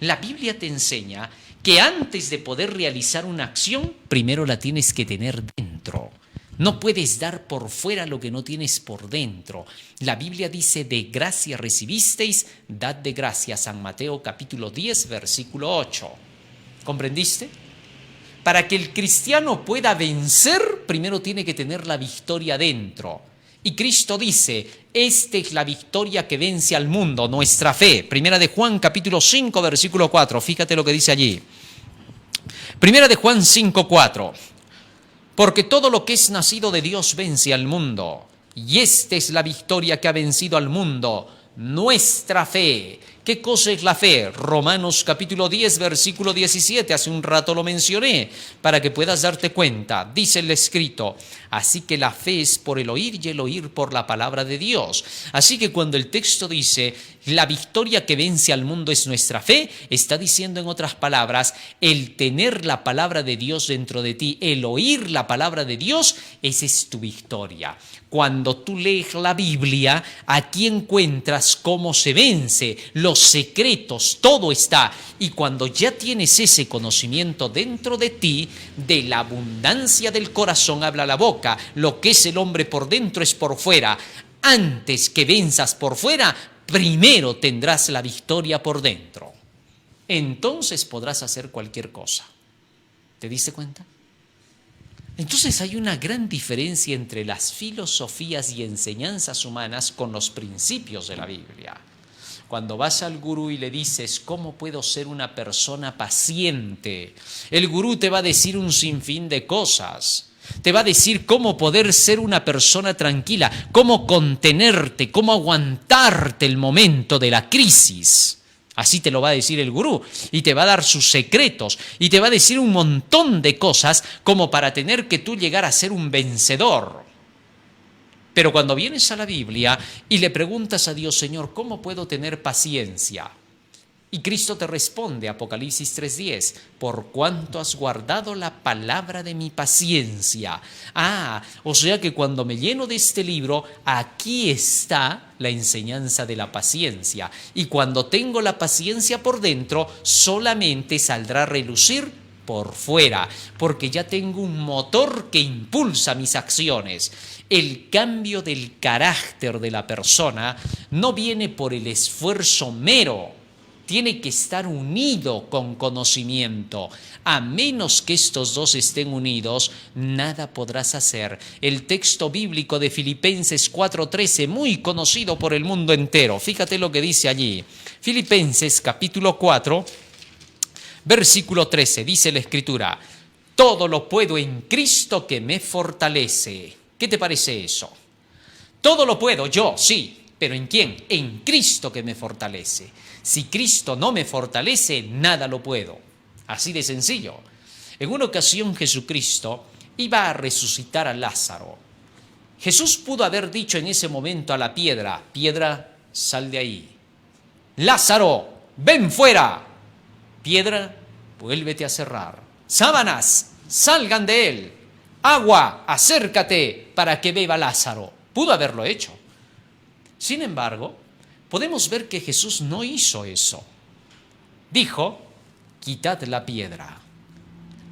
La Biblia te enseña que antes de poder realizar una acción, primero la tienes que tener dentro. No puedes dar por fuera lo que no tienes por dentro. La Biblia dice, de gracia recibisteis, dad de gracia. San Mateo capítulo 10, versículo 8. ¿Comprendiste? Para que el cristiano pueda vencer, primero tiene que tener la victoria dentro. Y Cristo dice, esta es la victoria que vence al mundo, nuestra fe. Primera de Juan capítulo 5, versículo 4. Fíjate lo que dice allí. Primera de Juan 5, 4. Porque todo lo que es nacido de Dios vence al mundo. Y esta es la victoria que ha vencido al mundo, nuestra fe. ¿Qué cosa es la fe? Romanos capítulo 10, versículo 17. Hace un rato lo mencioné para que puedas darte cuenta. Dice el escrito, así que la fe es por el oír y el oír por la palabra de Dios. Así que cuando el texto dice, la victoria que vence al mundo es nuestra fe, está diciendo en otras palabras, el tener la palabra de Dios dentro de ti, el oír la palabra de Dios, esa es tu victoria. Cuando tú lees la Biblia, aquí encuentras cómo se vence, los secretos, todo está. Y cuando ya tienes ese conocimiento dentro de ti, de la abundancia del corazón habla la boca. Lo que es el hombre por dentro es por fuera. Antes que venzas por fuera, primero tendrás la victoria por dentro. Entonces podrás hacer cualquier cosa. ¿Te diste cuenta? Entonces hay una gran diferencia entre las filosofías y enseñanzas humanas con los principios de la Biblia. Cuando vas al gurú y le dices, ¿cómo puedo ser una persona paciente?, el gurú te va a decir un sinfín de cosas. Te va a decir cómo poder ser una persona tranquila, cómo contenerte, cómo aguantarte el momento de la crisis. Así te lo va a decir el gurú y te va a dar sus secretos y te va a decir un montón de cosas como para tener que tú llegar a ser un vencedor. Pero cuando vienes a la Biblia y le preguntas a Dios, Señor, ¿cómo puedo tener paciencia? Y Cristo te responde, Apocalipsis 3:10, por cuanto has guardado la palabra de mi paciencia. O sea que cuando me lleno de este libro, aquí está la enseñanza de la paciencia. Y cuando tengo la paciencia por dentro, solamente saldrá a relucir por fuera, porque ya tengo un motor que impulsa mis acciones. El cambio del carácter de la persona no viene por el esfuerzo mero, tiene que estar unido con conocimiento. A menos que estos dos estén unidos, nada podrás hacer. El texto bíblico de Filipenses 4:13, muy conocido por el mundo entero. Fíjate lo que dice allí. Filipenses capítulo 4, versículo 13, dice la Escritura: todo lo puedo en Cristo que me fortalece. ¿Qué te parece eso? Todo lo puedo yo, sí, pero ¿en quién? En Cristo que me fortalece. Si Cristo no me fortalece, nada lo puedo. Así de sencillo. En una ocasión Jesucristo iba a resucitar a Lázaro. Jesús pudo haber dicho en ese momento a la piedra: piedra, sal de ahí. Lázaro, ven fuera. Piedra, vuélvete a cerrar. Sábanas, salgan de él. Agua, acércate para que beba Lázaro. Pudo haberlo hecho. Sin embargo, podemos ver que Jesús no hizo eso. Dijo: quitad la piedra.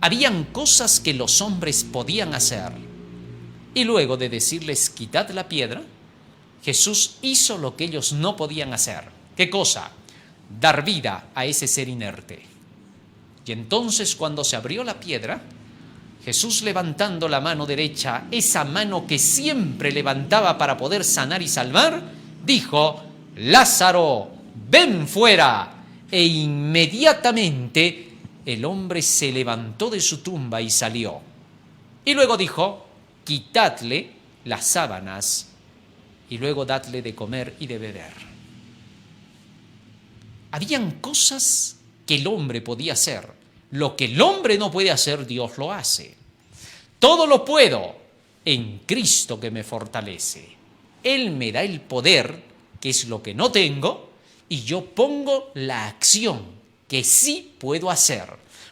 Habían cosas que los hombres podían hacer. Y luego de decirles quitad la piedra, Jesús hizo lo que ellos no podían hacer. ¿Qué cosa? Dar vida a ese ser inerte. Y entonces, cuando se abrió la piedra, Jesús, levantando la mano derecha, esa mano que siempre levantaba para poder sanar y salvar, dijo: Lázaro, ven fuera. E inmediatamente el hombre se levantó de su tumba y salió. Y luego dijo: quitadle las sábanas y luego dadle de comer y de beber. Habían cosas que el hombre podía hacer. Lo que el hombre no puede hacer, Dios lo hace. Todo lo puedo en Cristo que me fortalece. Él me da el poder, que es lo que no tengo, y yo pongo la acción que sí puedo hacer,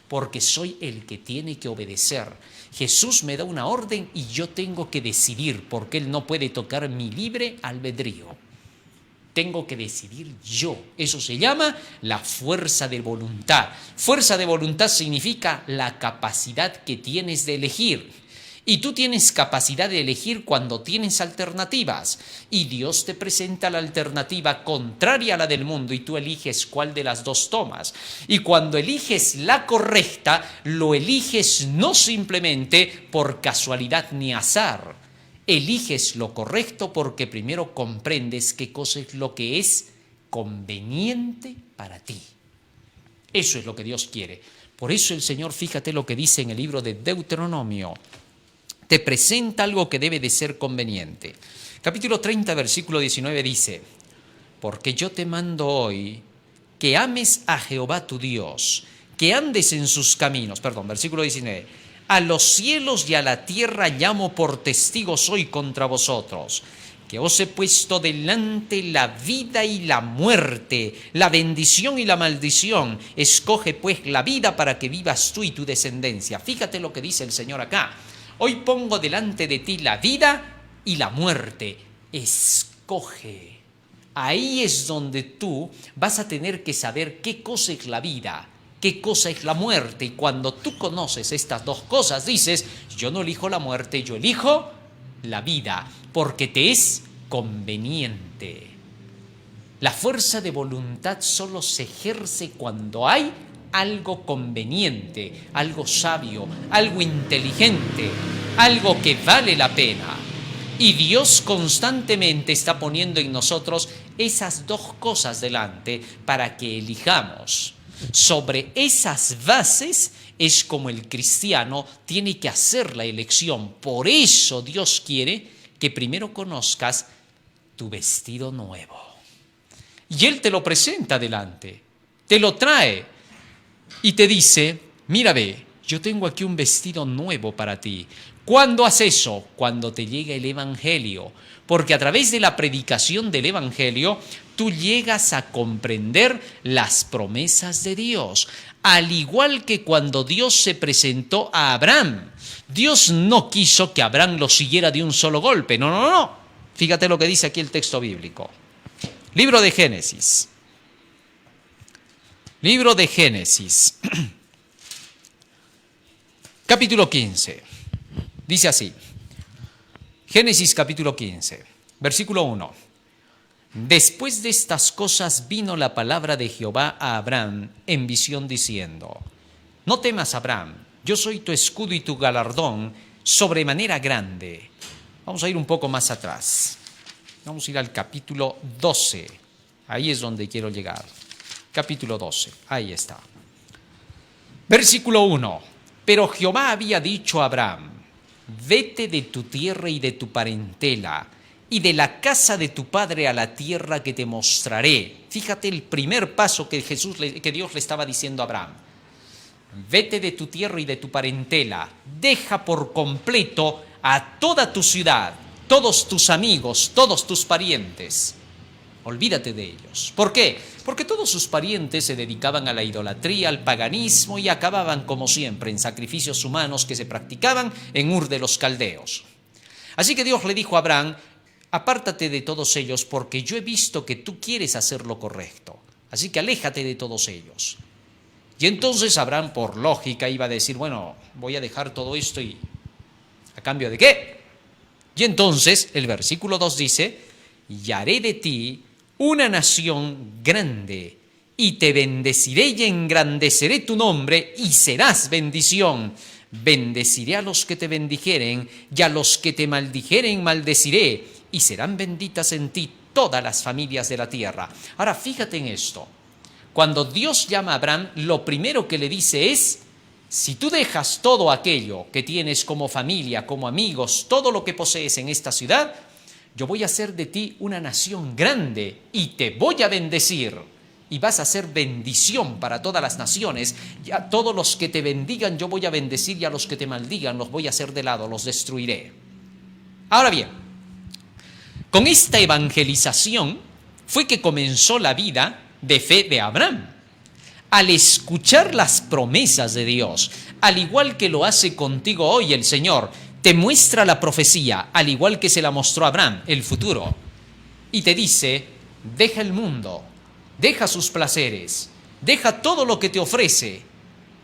porque soy el que tiene que obedecer. Jesús me da una orden y yo tengo que decidir, porque Él no puede tocar mi libre albedrío. Tengo que decidir yo. Eso se llama la fuerza de voluntad. Fuerza de voluntad significa la capacidad que tienes de elegir. Y tú tienes capacidad de elegir cuando tienes alternativas. Y Dios te presenta la alternativa contraria a la del mundo y tú eliges cuál de las dos tomas. Y cuando eliges la correcta, lo eliges no simplemente por casualidad ni azar. Eliges lo correcto porque primero comprendes qué cosa es lo que es conveniente para ti. Eso es lo que Dios quiere. Por eso el Señor, fíjate lo que dice en el libro de Deuteronomio, te presenta algo que debe de ser conveniente. Capítulo 30, versículo 19 dice: porque yo te mando hoy que ames a Jehová tu Dios, que andes en sus caminos. Versículo 19. A los cielos y a la tierra llamo por testigos hoy contra vosotros, que os he puesto delante la vida y la muerte, la bendición y la maldición. Escoge pues la vida para que vivas tú y tu descendencia. Fíjate lo que dice el Señor acá. Hoy pongo delante de ti la vida y la muerte. Escoge. Ahí es donde tú vas a tener que saber qué cosa es la vida, qué cosa es la muerte. Y cuando tú conoces estas dos cosas, dices: yo no elijo la muerte, yo elijo la vida, porque te es conveniente. La fuerza de voluntad solo se ejerce cuando hay algo conveniente, algo sabio, algo inteligente, algo que vale la pena. Y Dios constantemente está poniendo en nosotros esas dos cosas delante para que elijamos. Sobre esas bases es como el cristiano tiene que hacer la elección. Por eso Dios quiere que primero conozcas tu vestido nuevo. Y Él te lo presenta delante, te lo trae y te dice: mira, ve, yo tengo aquí un vestido nuevo para ti. ¿Cuándo haces eso? Cuando te llega el Evangelio. Porque a través de la predicación del Evangelio, tú llegas a comprender las promesas de Dios. Al igual que cuando Dios se presentó a Abraham, Dios no quiso que Abraham lo siguiera de un solo golpe. No, no, no. Fíjate lo que dice aquí el texto bíblico. Libro de Génesis. Libro de Génesis. Capítulo 15. Dice así. Génesis capítulo 15, versículo 1. Después de estas cosas vino la palabra de Jehová a Abraham en visión diciendo: No temas, Abraham, yo soy tu escudo y tu galardón sobremanera grande. Vamos a ir un poco más atrás. Vamos a ir al capítulo 12. Ahí es donde quiero llegar. Capítulo 12, ahí está. Versículo 1. Pero Jehová había dicho a Abraham: Vete de tu tierra y de tu parentela, y de la casa de tu padre a la tierra que te mostraré. Fíjate el primer paso que Dios le estaba diciendo a Abraham. Vete de tu tierra y de tu parentela, deja por completo a toda tu ciudad, todos tus amigos, todos tus parientes. Olvídate de ellos. ¿Por qué? Porque todos sus parientes se dedicaban a la idolatría, al paganismo y acababan, como siempre, en sacrificios humanos que se practicaban en Ur de los Caldeos. Así que Dios le dijo a Abraham: apártate de todos ellos porque yo he visto que tú quieres hacer lo correcto. Así que aléjate de todos ellos. Y entonces Abraham, por lógica, iba a decir: bueno, voy a dejar todo esto y ¿a cambio de qué? Y entonces el versículo 2 dice: y haré de ti una nación grande, y te bendeciré y engrandeceré tu nombre, y serás bendición. Bendeciré a los que te bendijeren, y a los que te maldijeren maldeciré, y serán benditas en ti todas las familias de la tierra. Ahora, fíjate en esto. Cuando Dios llama a Abraham, lo primero que le dice es: si tú dejas todo aquello que tienes como familia, como amigos, todo lo que posees en esta ciudad, yo voy a hacer de ti una nación grande y te voy a bendecir. Y vas a ser bendición para todas las naciones. Y a todos los que te bendigan yo voy a bendecir, y a los que te maldigan los voy a hacer de lado, los destruiré. Ahora bien, con esta evangelización fue que comenzó la vida de fe de Abraham. Al escuchar las promesas de Dios, al igual que lo hace contigo hoy el Señor, te muestra la profecía, al igual que se la mostró a Abraham, el futuro, y te dice: deja el mundo, deja sus placeres, deja todo lo que te ofrece,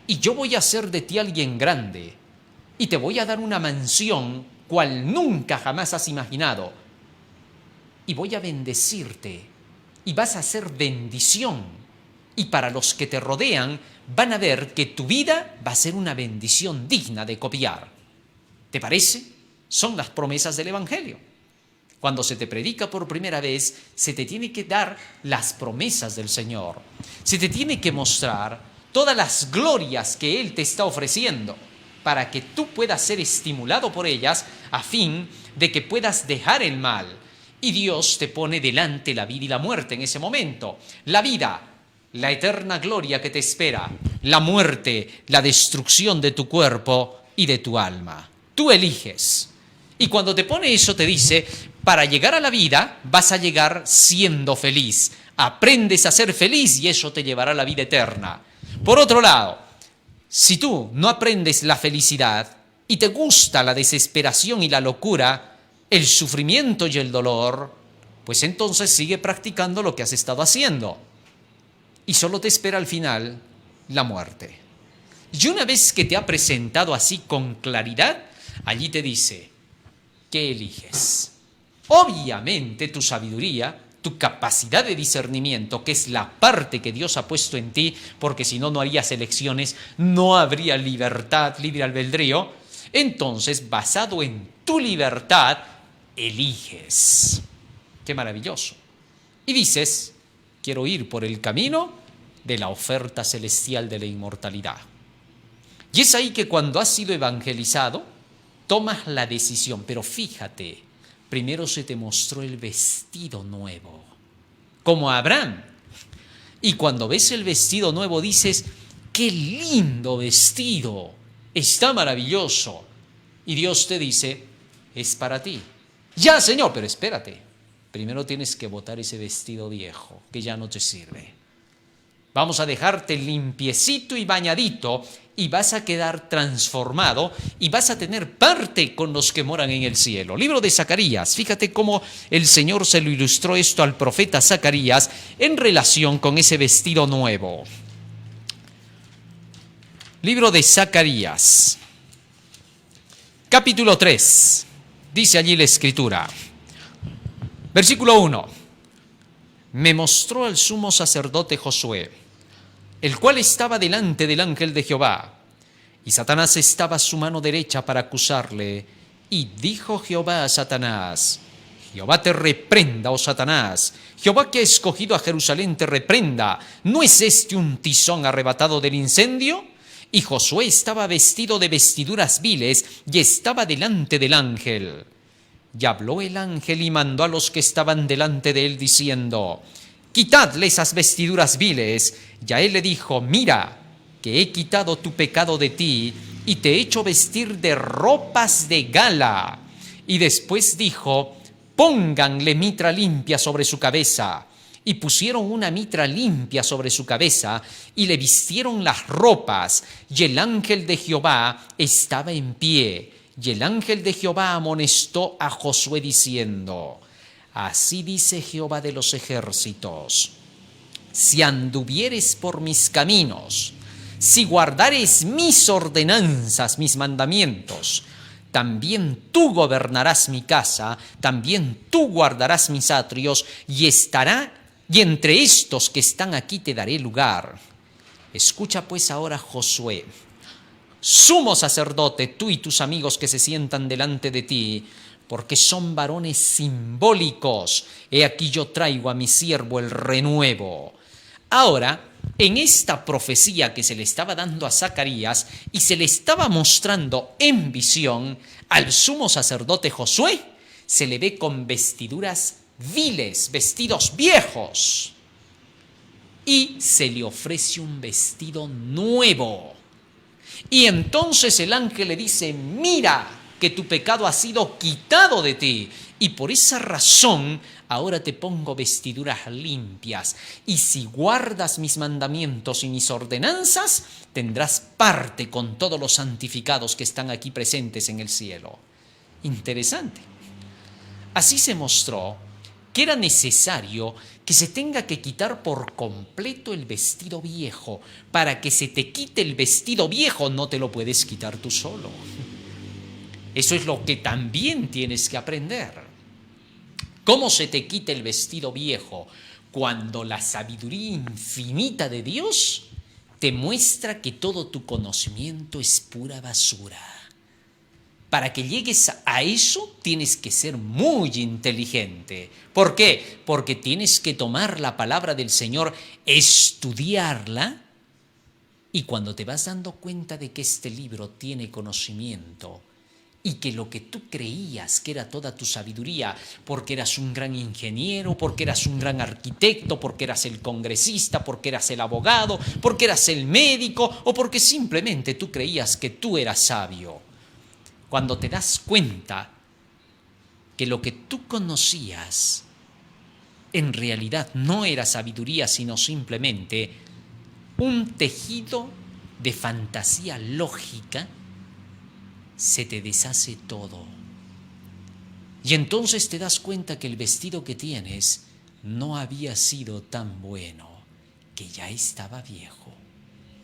y yo voy a hacer de ti alguien grande, y te voy a dar una mansión cual nunca jamás has imaginado, y voy a bendecirte, y vas a ser bendición, y para los que te rodean van a ver que tu vida va a ser una bendición digna de copiar. ¿Te parece? Son las promesas del Evangelio. Cuando se te predica por primera vez, se te tiene que dar las promesas del Señor. Se te tiene que mostrar todas las glorias que Él te está ofreciendo para que tú puedas ser estimulado por ellas a fin de que puedas dejar el mal. Y Dios te pone delante la vida y la muerte en ese momento. La vida, la eterna gloria que te espera. La muerte, la destrucción de tu cuerpo y de tu alma. Tú eliges. Y cuando te pone eso te dice: para llegar a la vida vas a llegar siendo feliz. Aprendes a ser feliz y eso te llevará a la vida eterna. Por otro lado, si tú no aprendes la felicidad y te gusta la desesperación y la locura, el sufrimiento y el dolor, pues entonces sigue practicando lo que has estado haciendo. Y solo te espera al final la muerte. Y una vez que te ha presentado así con claridad, allí te dice: ¿qué eliges? Obviamente tu sabiduría, tu capacidad de discernimiento, que es la parte que Dios ha puesto en ti, porque si no, no harías elecciones, no habría libertad, libre albedrío. Entonces, basado en tu libertad, eliges. ¡Qué maravilloso! Y dices: quiero ir por el camino de la oferta celestial de la inmortalidad. Y es ahí que cuando has sido evangelizado, tomas la decisión. Pero fíjate, primero se te mostró el vestido nuevo, como a Abraham. Y cuando ves el vestido nuevo dices: ¡qué lindo vestido! Está maravilloso. Y Dios te dice: es para ti. Ya, Señor, pero espérate. primero tienes que botar ese vestido viejo que ya no te sirve. Vamos a dejarte limpiecito y bañadito y vas a quedar transformado y vas a tener parte con los que moran en el cielo. Libro de Zacarías. Fíjate cómo el Señor se lo ilustró esto al profeta Zacarías en relación con ese vestido nuevo. Libro de Zacarías, capítulo 3. Dice allí la Escritura. Versículo 1. Me mostró al sumo sacerdote Josué, el cual estaba delante del ángel de Jehová, y Satanás estaba a su mano derecha para acusarle. Y dijo Jehová a Satanás: Jehová te reprenda, oh Satanás. Jehová que ha escogido a Jerusalén te reprenda. ¿No es este un tizón arrebatado del incendio? Y Josué estaba vestido de vestiduras viles y estaba delante del ángel. Y habló el ángel y mandó a los que estaban delante de él diciendo: quitadle esas vestiduras viles. Y a él le dijo: mira, que he quitado tu pecado de ti y te he hecho vestir de ropas de gala. Y después dijo: pónganle mitra limpia sobre su cabeza. Y pusieron una mitra limpia sobre su cabeza y le vistieron las ropas. Y el ángel de Jehová estaba en pie. Y el ángel de Jehová amonestó a Josué diciendo: así dice Jehová de los ejércitos: si anduvieres por mis caminos, si guardares mis ordenanzas, mis mandamientos, también tú gobernarás mi casa, también tú guardarás mis atrios, y entre estos que están aquí te daré lugar. Escucha pues ahora, Josué, sumo sacerdote, tú y tus amigos que se sientan delante de ti, porque son varones simbólicos. He aquí yo traigo a mi siervo el renuevo. Ahora, en esta profecía que se le estaba dando a Zacarías y se le estaba mostrando en visión al sumo sacerdote Josué, se le ve con vestiduras viles, vestidos viejos, y se le ofrece un vestido nuevo. Y entonces el ángel le dice: mira, que tu pecado ha sido quitado de ti, y por esa razón ahora te pongo vestiduras limpias, y si guardas mis mandamientos y mis ordenanzas, tendrás parte con todos los santificados que están aquí presentes en el cielo. Interesante. Así se mostró que era necesario que se tenga que quitar por completo el vestido viejo. Para que se te quite el vestido viejo no te lo puedes quitar tú solo. Eso es lo que también tienes que aprender. ¿Cómo se te quita el vestido viejo? Cuando la sabiduría infinita de Dios te muestra que todo tu conocimiento es pura basura. Para que llegues a eso tienes que ser muy inteligente. ¿Por qué? Porque tienes que tomar la palabra del Señor, estudiarla, y cuando te vas dando cuenta de que este libro tiene conocimiento y que lo que tú creías que era toda tu sabiduría, porque eras un gran ingeniero, porque eras un gran arquitecto, porque eras el congresista, porque eras el abogado, porque eras el médico, o porque simplemente tú creías que tú eras sabio, cuando te das cuenta que lo que tú conocías en realidad no era sabiduría, sino simplemente un tejido de fantasía lógica, se te deshace todo. Y entonces te das cuenta que el vestido que tienes no había sido tan bueno, que ya estaba viejo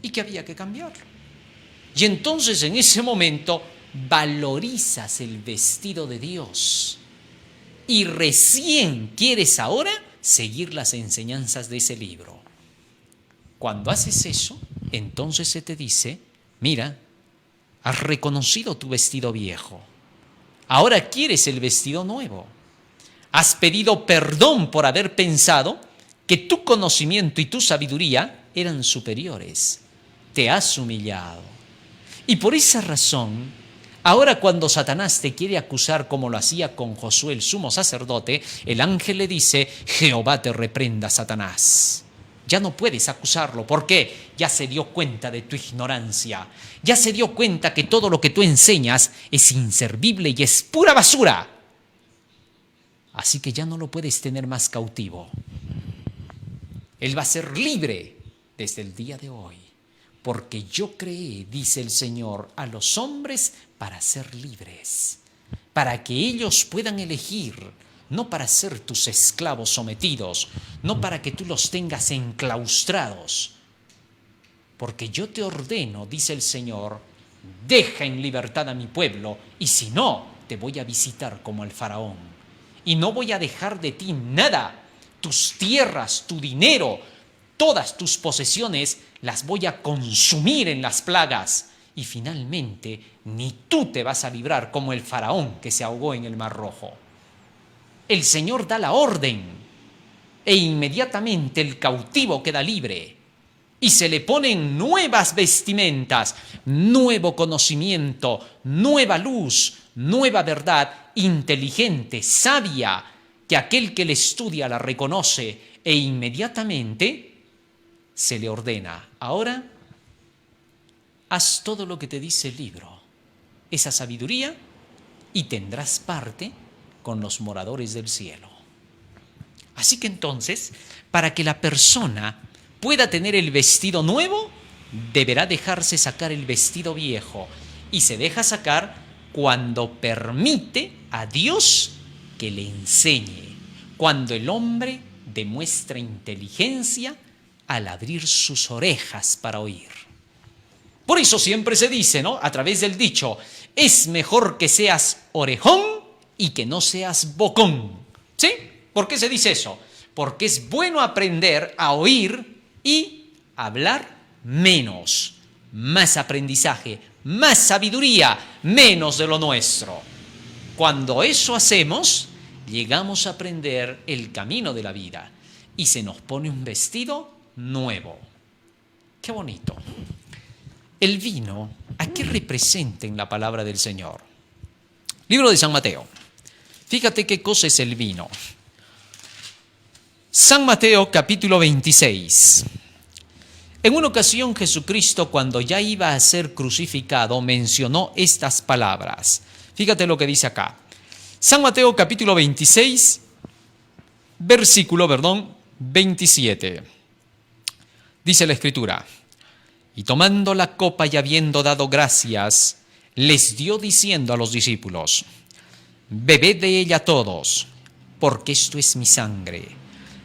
y que había que cambiarlo. Y entonces en ese momento valorizas el vestido de Dios y recién quieres ahora seguir las enseñanzas de ese libro. Cuando haces eso, entonces se te dice: mira, has reconocido tu vestido viejo, ahora quieres el vestido nuevo. Has pedido perdón por haber pensado que tu conocimiento y tu sabiduría eran superiores. Te has humillado. Y por esa razón, ahora cuando Satanás te quiere acusar como lo hacía con Josué el sumo sacerdote, el ángel le dice: Jehová te reprenda, Satanás. Ya no puedes acusarlo. ¿Por qué? Ya se dio cuenta de tu ignorancia. Ya se dio cuenta que todo lo que tú enseñas es inservible y es pura basura. Así que ya no lo puedes tener más cautivo. Él va a ser libre desde el día de hoy. Porque yo creé, dice el Señor, a los hombres para ser libres. Para que ellos puedan elegir, no para ser tus esclavos sometidos, no para que tú los tengas enclaustrados. Porque yo te ordeno, dice el Señor, deja en libertad a mi pueblo, y si no, te voy a visitar como al faraón. Y no voy a dejar de ti nada, tus tierras, tu dinero, todas tus posesiones las voy a consumir en las plagas. Y finalmente, ni tú te vas a librar como el faraón que se ahogó en el Mar Rojo. El Señor da la orden e inmediatamente el cautivo queda libre. Y se le ponen nuevas vestimentas, nuevo conocimiento, nueva luz, nueva verdad, inteligente, sabia, que aquel que le estudia la reconoce e inmediatamente se le ordena. Ahora, haz todo lo que te dice el libro, esa sabiduría, y tendrás parte con los moradores del cielo. Así que entonces, para que la persona pueda tener el vestido nuevo, deberá dejarse sacar el vestido viejo. Y se deja sacar cuando permite a Dios que le enseñe. Cuando el hombre demuestra inteligencia al abrir sus orejas para oír. Por eso siempre se dice, ¿no?, a través del dicho, es mejor que seas orejón y que no seas bocón. ¿Sí? ¿Por qué se dice eso? Porque es bueno aprender a oír y hablar menos. Más aprendizaje, más sabiduría, menos de lo nuestro. Cuando eso hacemos, llegamos a aprender el camino de la vida y se nos pone un vestido nuevo. Qué bonito. El vino, ¿a qué representa en la palabra del Señor? Libro de San Mateo. Fíjate qué cosa es el vino. San Mateo capítulo 26. En una ocasión Jesucristo, cuando ya iba a ser crucificado, mencionó estas palabras. Fíjate lo que dice acá. San Mateo capítulo 26, versículo 27. Dice la Escritura: y tomando la copa y habiendo dado gracias, les dio diciendo a los discípulos: bebed de ella todos, porque esto es mi sangre,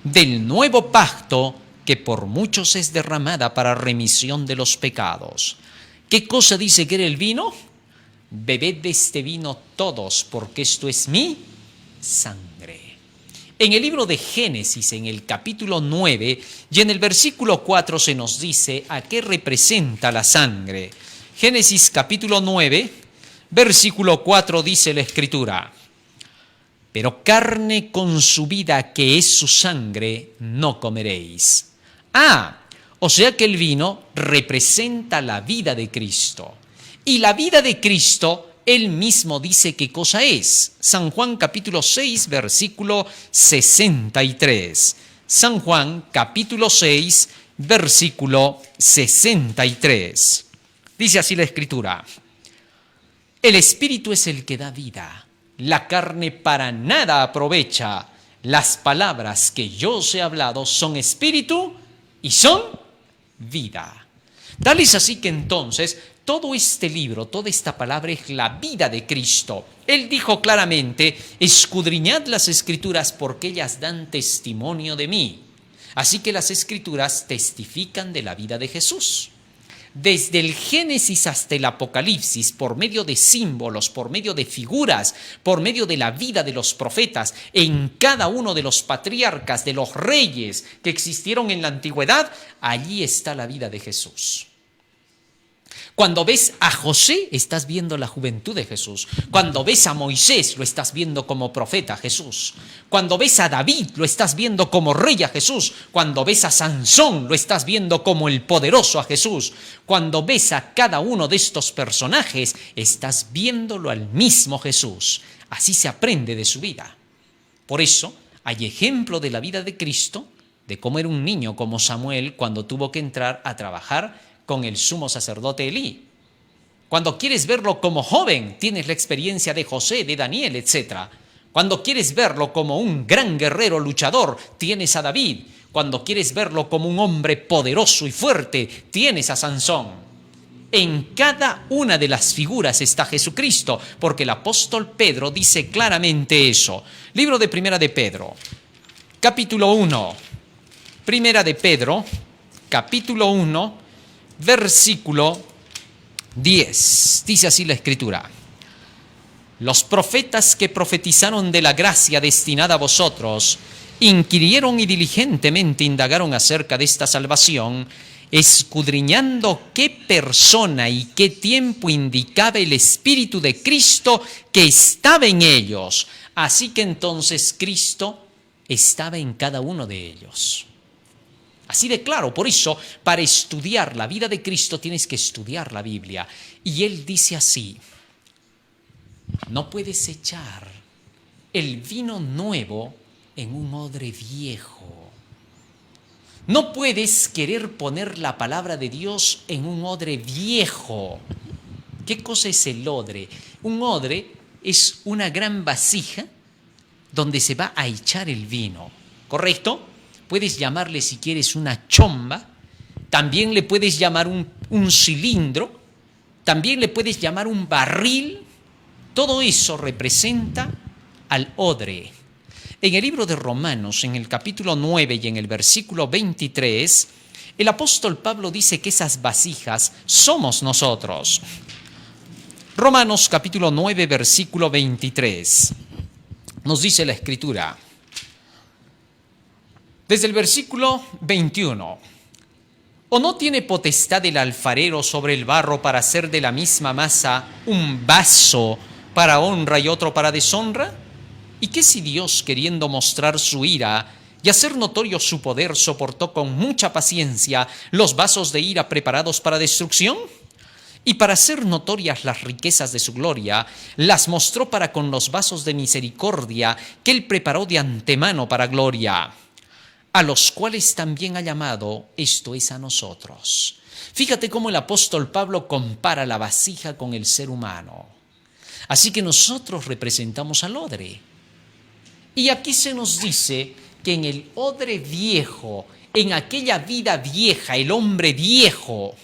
del nuevo pacto que por muchos es derramada para remisión de los pecados. ¿Qué cosa dice que era el vino? Bebed de este vino todos, porque esto es mi sangre. En el libro de Génesis, en el capítulo 9 y en el versículo 4 se nos dice a qué representa la sangre. Génesis capítulo 9, versículo 4 dice la Escritura: pero carne con su vida, que es su sangre, no comeréis. O sea que el vino representa la vida de Cristo. Y la vida de Cristo, Él mismo dice qué cosa es. San Juan capítulo 6, versículo 63. San Juan capítulo 6, versículo 63. Dice así la Escritura: el Espíritu es el que da vida, la carne para nada aprovecha. Las palabras que yo os he hablado son espíritu y son vida. Tal es así que entonces todo este libro, toda esta palabra es la vida de Cristo. Él dijo claramente: escudriñad las Escrituras porque ellas dan testimonio de mí. Así que las Escrituras testifican de la vida de Jesús. Desde el Génesis hasta el Apocalipsis, por medio de símbolos, por medio de figuras, por medio de la vida de los profetas, en cada uno de los patriarcas, de los reyes que existieron en la antigüedad, allí está la vida de Jesús. Cuando ves a José, estás viendo la juventud de Jesús. Cuando ves a Moisés, lo estás viendo como profeta Jesús. Cuando ves a David, lo estás viendo como rey a Jesús. Cuando ves a Sansón, lo estás viendo como el poderoso a Jesús. Cuando ves a cada uno de estos personajes, estás viéndolo al mismo Jesús. Así se aprende de su vida. Por eso, hay ejemplo de la vida de Cristo, de cómo era un niño como Samuel cuando tuvo que entrar a trabajar con el sumo sacerdote Elí. Cuando quieres verlo como joven, tienes la experiencia de José, de Daniel, etc. Cuando quieres verlo como un gran guerrero luchador, tienes a David. Cuando quieres verlo como un hombre poderoso y fuerte, tienes a Sansón. En cada una de las figuras está Jesucristo, porque el apóstol Pedro dice claramente eso. Libro de Primera de Pedro, capítulo 1. Primera de Pedro, capítulo 1, versículo 10. Dice así la Escritura. Los profetas que profetizaron de la gracia destinada a vosotros, inquirieron y diligentemente indagaron acerca de esta salvación, escudriñando qué persona y qué tiempo indicaba el Espíritu de Cristo que estaba en ellos. Así que entonces Cristo estaba en cada uno de ellos. Así de claro. Por eso, para estudiar la vida de Cristo tienes que estudiar la Biblia. Y Él dice así: no puedes echar el vino nuevo en un odre viejo. No puedes querer poner la palabra de Dios en un odre viejo. ¿Qué cosa es el odre? Un odre es una gran vasija donde se va a echar el vino, ¿correcto? Puedes llamarle, si quieres, una chomba. También le puedes llamar un cilindro. También le puedes llamar un barril. Todo eso representa al odre. En el libro de Romanos, en el capítulo 9 y en el versículo 23, el apóstol Pablo dice que esas vasijas somos nosotros. Romanos capítulo 9, versículo 23. Nos dice la Escritura, desde el versículo 21. ¿O no tiene potestad el alfarero sobre el barro para hacer de la misma masa un vaso para honra y otro para deshonra? ¿Y qué si Dios, queriendo mostrar su ira y hacer notorio su poder, soportó con mucha paciencia los vasos de ira preparados para destrucción? Y para hacer notorias las riquezas de su gloria, las mostró para con los vasos de misericordia que Él preparó de antemano para gloria, a los cuales también ha llamado, esto es, a nosotros. Fíjate cómo el apóstol Pablo compara la vasija con el ser humano. Así que nosotros representamos al odre. Y aquí se nos dice que en el odre viejo, en aquella vida vieja, el hombre viejo,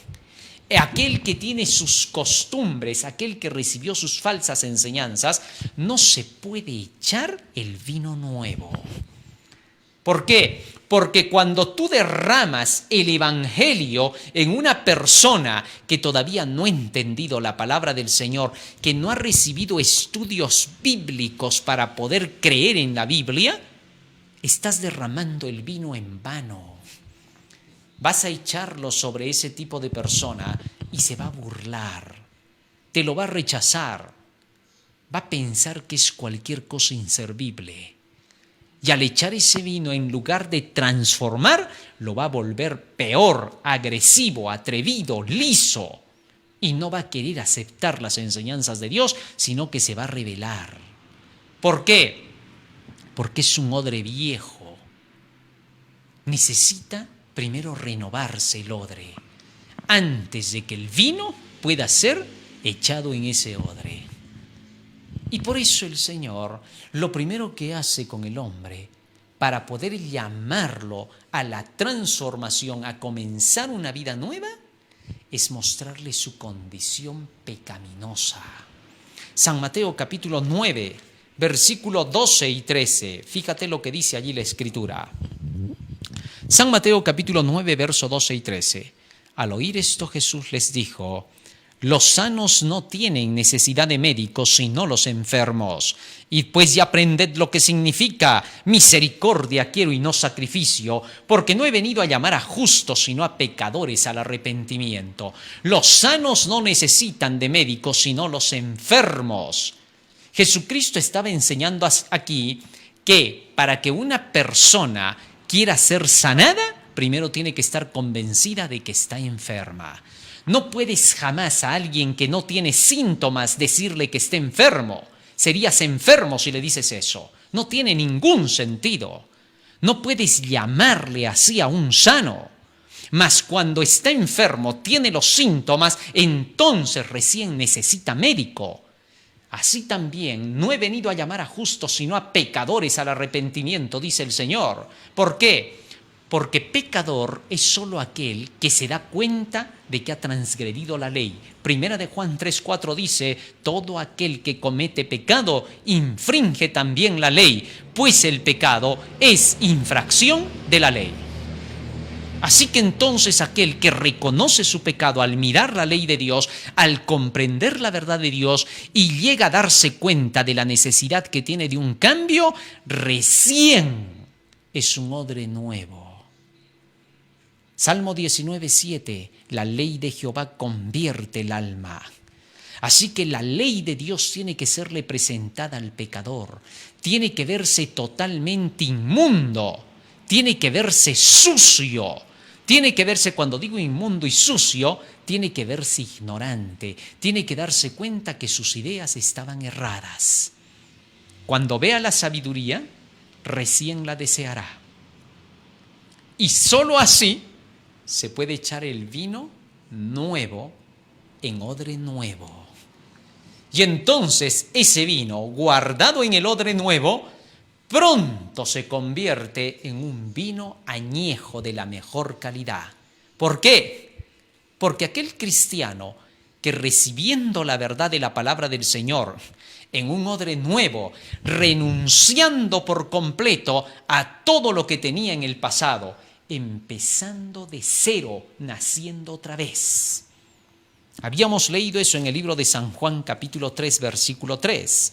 aquel que tiene sus costumbres, aquel que recibió sus falsas enseñanzas, no se puede echar el vino nuevo. ¿Por qué? Porque cuando tú derramas el evangelio en una persona que todavía no ha entendido la palabra del Señor, que no ha recibido estudios bíblicos para poder creer en la Biblia, estás derramando el vino en vano. Vas a echarlo sobre ese tipo de persona y se va a burlar, te lo va a rechazar, va a pensar que es cualquier cosa inservible. Y al echar ese vino, en lugar de transformar, lo va a volver peor, agresivo, atrevido, liso. Y no va a querer aceptar las enseñanzas de Dios, sino que se va a rebelar. ¿Por qué? Porque es un odre viejo. Necesita primero renovarse el odre, antes de que el vino pueda ser echado en ese odre. Y por eso el Señor, lo primero que hace con el hombre, para poder llamarlo a la transformación, a comenzar una vida nueva, es mostrarle su condición pecaminosa. San Mateo capítulo 9, versículo 12 y 13. Fíjate lo que dice allí la Escritura. San Mateo capítulo 9, verso 12 y 13. Al oír esto Jesús les dijo: los sanos no tienen necesidad de médicos, sino los enfermos. Y pues ya aprended lo que significa misericordia quiero y no sacrificio, porque no he venido a llamar a justos, sino a pecadores al arrepentimiento. Los sanos no necesitan de médicos, sino los enfermos. Jesucristo estaba enseñando aquí que para que una persona quiera ser sanada, primero tiene que estar convencida de que está enferma. No puedes jamás a alguien que no tiene síntomas decirle que esté enfermo. Serías enfermo si le dices eso. No tiene ningún sentido. No puedes llamarle así a un sano. Mas cuando está enfermo, tiene los síntomas, entonces recién necesita médico. Así también no he venido a llamar a justos, sino a pecadores al arrepentimiento, dice el Señor. ¿Por qué? Porque pecador es solo aquel que se da cuenta de que ha transgredido la ley. Primera de Juan 3:4 dice, todo aquel que comete pecado infringe también la ley, pues el pecado es infracción de la ley. Así que entonces aquel que reconoce su pecado al mirar la ley de Dios, al comprender la verdad de Dios y llega a darse cuenta de la necesidad que tiene de un cambio, recién es un odre nuevo. Salmo 19:7, la ley de Jehová convierte el alma. Así que la ley de Dios tiene que serle presentada al pecador, tiene que verse totalmente inmundo, tiene que verse sucio, tiene que verse, cuando digo inmundo y sucio, tiene que verse ignorante, tiene que darse cuenta que sus ideas estaban erradas. Cuando vea la sabiduría, recién la deseará. Y sólo así se puede echar el vino nuevo en odre nuevo. Y entonces ese vino guardado en el odre nuevo pronto se convierte en un vino añejo de la mejor calidad. ¿Por qué? Porque aquel cristiano que recibiendo la verdad de la palabra del Señor en un odre nuevo, renunciando por completo a todo lo que tenía en el pasado, empezando de cero, naciendo otra vez. Habíamos leído eso en el libro de San Juan, capítulo 3, versículo 3.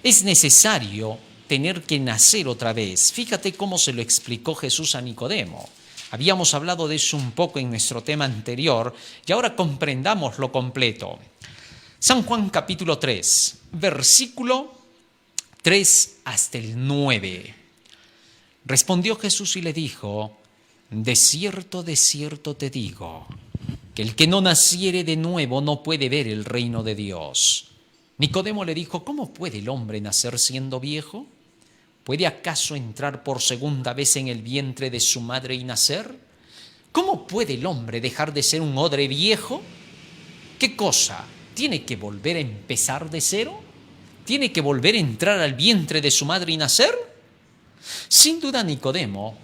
Es necesario tener que nacer otra vez. Fíjate cómo se lo explicó Jesús a Nicodemo. Habíamos hablado de eso un poco en nuestro tema anterior y ahora comprendamos lo completo. San Juan capítulo 3, versículo 3 hasta el 9. Respondió Jesús y le dijo, de cierto te digo, que el que no naciere de nuevo no puede ver el reino de Dios. Nicodemo le dijo, ¿cómo puede el hombre nacer siendo viejo? ¿Puede acaso entrar por segunda vez en el vientre de su madre y nacer? ¿Cómo puede el hombre dejar de ser un odre viejo? ¿Qué cosa? ¿Tiene que volver a empezar de cero? ¿Tiene que volver a entrar al vientre de su madre y nacer? Sin duda Nicodemo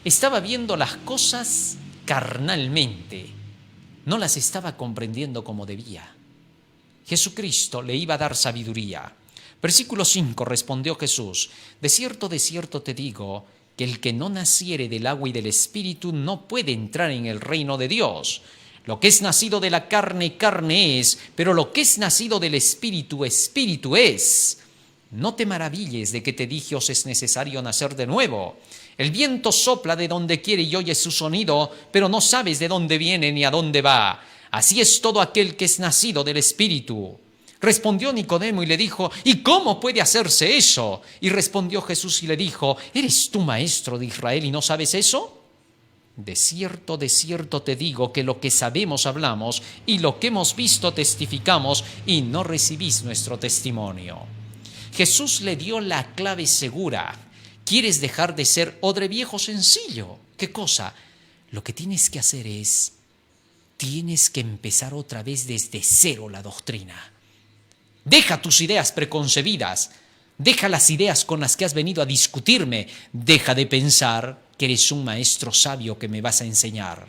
estaba viendo las cosas carnalmente, no las estaba comprendiendo como debía. Jesucristo le iba a dar sabiduría. Versículo 5, respondió Jesús, de cierto te digo, que el que no naciere del agua y del Espíritu no puede entrar en el reino de Dios. Lo que es nacido de la carne, carne es, pero lo que es nacido del Espíritu, Espíritu es. No te maravilles de que te dije os es necesario nacer de nuevo. El viento sopla de donde quiere y oyes su sonido, pero no sabes de dónde viene ni a dónde va. Así es todo aquel que es nacido del Espíritu. Respondió Nicodemo y le dijo, ¿y cómo puede hacerse eso? Y respondió Jesús y le dijo, ¿eres tú maestro de Israel y no sabes eso? De cierto te digo que lo que sabemos hablamos y lo que hemos visto testificamos y no recibís nuestro testimonio. Jesús le dio la clave segura. ¿Quieres dejar de ser odre viejo? Sencillo. ¿Qué cosa? Lo que tienes que hacer es, tienes que empezar otra vez desde cero la doctrina. Deja tus ideas preconcebidas, deja las ideas con las que has venido a discutirme, deja de pensar que eres un maestro sabio que me vas a enseñar.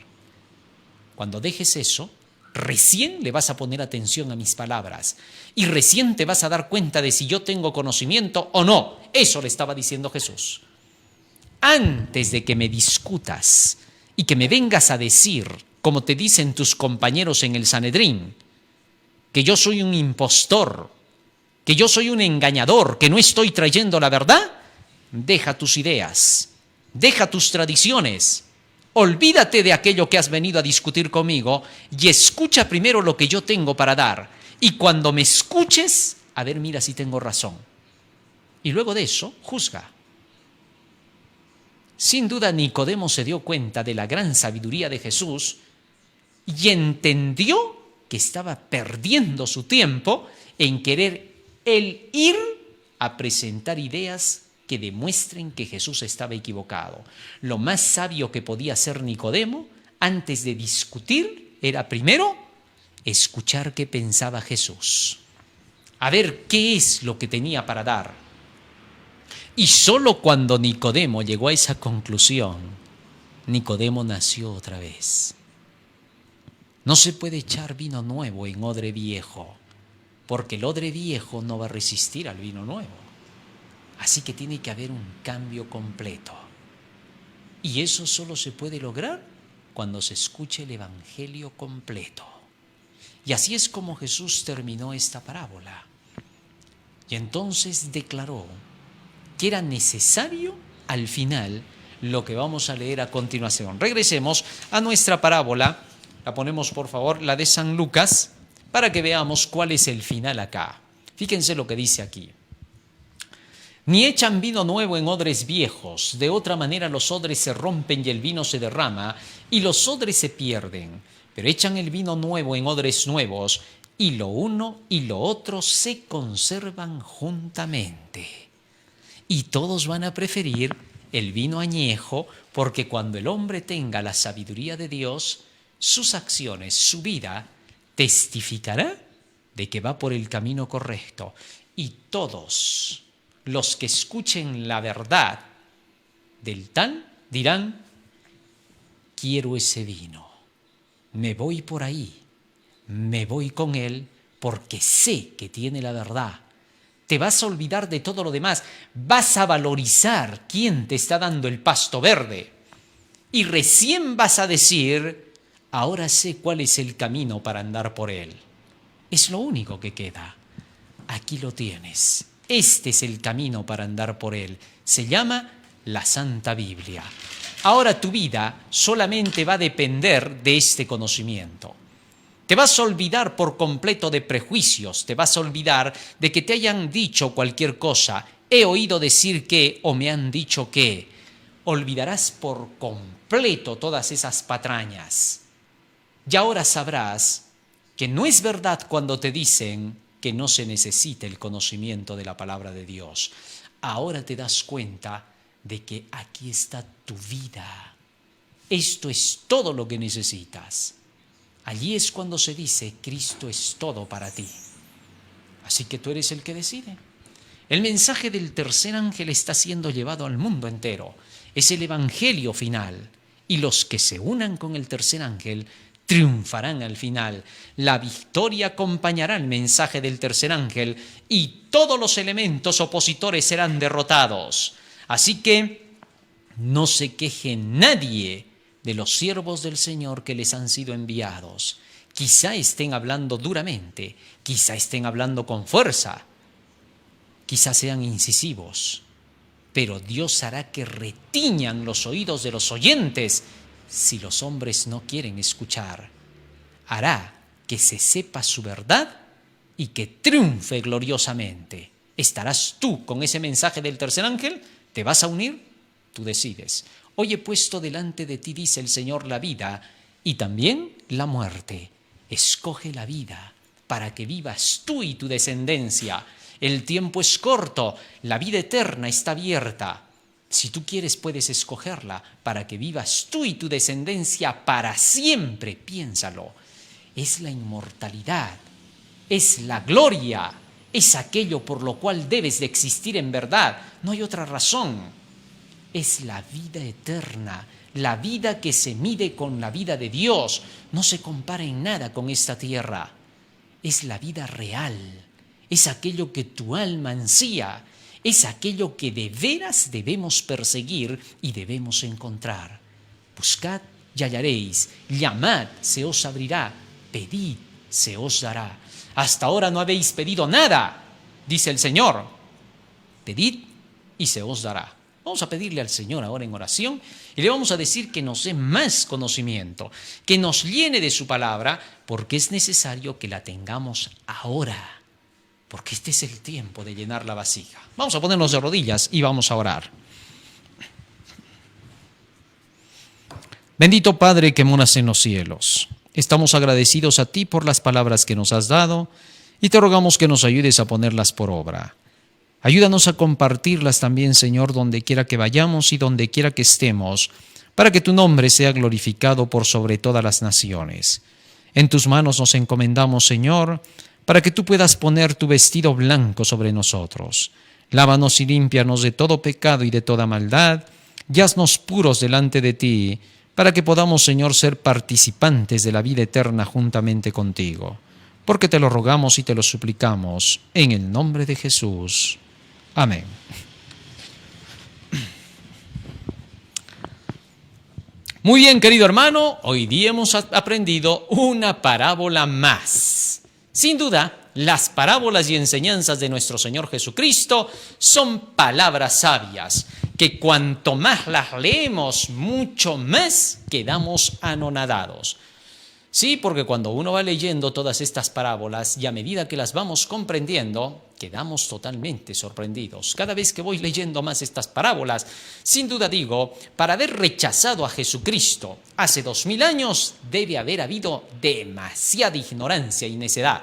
Cuando dejes eso, recién le vas a poner atención a mis palabras y recién te vas a dar cuenta de si yo tengo conocimiento o no. Eso le estaba diciendo Jesús. Antes de que me discutas y que me vengas a decir, como te dicen tus compañeros en el Sanedrín, que yo soy un impostor, que yo soy un engañador, que no estoy trayendo la verdad, deja tus ideas, deja tus tradiciones, olvídate de aquello que has venido a discutir conmigo y escucha primero lo que yo tengo para dar. Y cuando me escuches, a ver, mira si tengo razón. Y luego de eso, juzga. Sin duda, Nicodemo se dio cuenta de la gran sabiduría de Jesús y entendió que estaba perdiendo su tiempo en querer él ir a presentar ideas que demuestren que Jesús estaba equivocado. Lo más sabio que podía hacer Nicodemo antes de discutir era primero escuchar qué pensaba Jesús. a ver qué es lo que tenía para dar. Y solo cuando Nicodemo llegó a esa conclusión, Nicodemo nació otra vez. No se puede echar vino nuevo en odre viejo, porque el odre viejo no va a resistir al vino nuevo. Así que tiene que haber un cambio completo. Y eso solo se puede lograr cuando se escuche el Evangelio completo. Y así es como Jesús terminó esta parábola. Y entonces declaró que era necesario al final lo que vamos a leer a continuación. Regresemos a nuestra parábola. La ponemos por favor, la de San Lucas, para que veamos cuál es el final acá. Fíjense lo que dice aquí. Ni echan vino nuevo en odres viejos, de otra manera los odres se rompen y el vino se derrama, y los odres se pierden. Pero echan el vino nuevo en odres nuevos, y lo uno y lo otro se conservan juntamente. Y todos van a preferir el vino añejo, porque cuando el hombre tenga la sabiduría de Dios, sus acciones, su vida, testificará de que va por el camino correcto. Y todos los que escuchen la verdad del tal dirán, quiero ese vino, me voy por ahí, me voy con él porque sé que tiene la verdad. Te vas a olvidar de todo lo demás, vas a valorizar quién te está dando el pasto verde y recién vas a decir, ahora sé cuál es el camino para andar por él. Es lo único que queda. Aquí lo tienes. Este es el camino para andar por él. Se llama la Santa Biblia. Ahora tu vida solamente va a depender de este conocimiento. Te vas a olvidar por completo de prejuicios, te vas a olvidar de que te hayan dicho cualquier cosa. He oído decir que o me han dicho que. Olvidarás por completo todas esas patrañas. Y ahora sabrás que no es verdad cuando te dicen que no se necesita el conocimiento de la palabra de Dios. Ahora te das cuenta de que aquí está tu vida. Esto es todo lo que necesitas. Allí es cuando se dice, Cristo es todo para ti. Así que tú eres el que decide. El mensaje del tercer ángel está siendo llevado al mundo entero. Es el evangelio final. Y los que se unan con el tercer ángel triunfarán al final. La victoria acompañará el mensaje del tercer ángel y todos los elementos opositores serán derrotados. Así que no se queje nadie de los siervos del Señor que les han sido enviados. Quizá estén hablando duramente, quizá estén hablando con fuerza, quizá sean incisivos, pero Dios hará que retiñan los oídos de los oyentes si los hombres no quieren escuchar. Hará que se sepa su verdad y que triunfe gloriosamente. ¿Estarás tú con ese mensaje del tercer ángel? ¿Te vas a unir? Tú decides. Hoy he puesto delante de ti, dice el Señor, la vida y también la muerte. Escoge la vida para que vivas tú y tu descendencia. El tiempo es corto, la vida eterna está abierta. Si tú quieres, puedes escogerla para que vivas tú y tu descendencia para siempre. Piénsalo. Es la inmortalidad, es la gloria, es aquello por lo cual debes de existir en verdad. No hay otra razón. Es la vida eterna, la vida que se mide con la vida de Dios. No se compara en nada con esta tierra. Es la vida real, es aquello que tu alma ansía, es aquello que de veras debemos perseguir y debemos encontrar. Buscad y hallaréis, llamad, se os abrirá, pedid, se os dará. Hasta ahora no habéis pedido nada, dice el Señor. Pedid y se os dará. Vamos a pedirle al Señor ahora en oración y le vamos a decir que nos dé más conocimiento, que nos llene de su palabra, porque es necesario que la tengamos ahora, porque este es el tiempo de llenar la vasija. Vamos a ponernos de rodillas y vamos a orar. Bendito Padre que moras en los cielos, estamos agradecidos a ti por las palabras que nos has dado y te rogamos que nos ayudes a ponerlas por obra. Ayúdanos a compartirlas también, Señor, donde quiera que vayamos y donde quiera que estemos, para que tu nombre sea glorificado por sobre todas las naciones. En tus manos nos encomendamos, Señor, para que tú puedas poner tu vestido blanco sobre nosotros. Lávanos y límpianos de todo pecado y de toda maldad, y haznos puros delante de ti, para que podamos, Señor, ser participantes de la vida eterna juntamente contigo. Porque te lo rogamos y te lo suplicamos, en el nombre de Jesús. Amén. Muy bien, querido hermano, hoy día hemos aprendido una parábola más. Sin duda, las parábolas y enseñanzas de nuestro Señor Jesucristo son palabras sabias, que cuanto más las leemos, mucho más quedamos anonadados. Sí, porque cuando uno va leyendo todas estas parábolas y a medida que las vamos comprendiendo, quedamos totalmente sorprendidos. Cada vez que voy leyendo más estas parábolas, sin duda digo, para haber rechazado a Jesucristo hace 2000 años, debe haber habido demasiada ignorancia y necedad,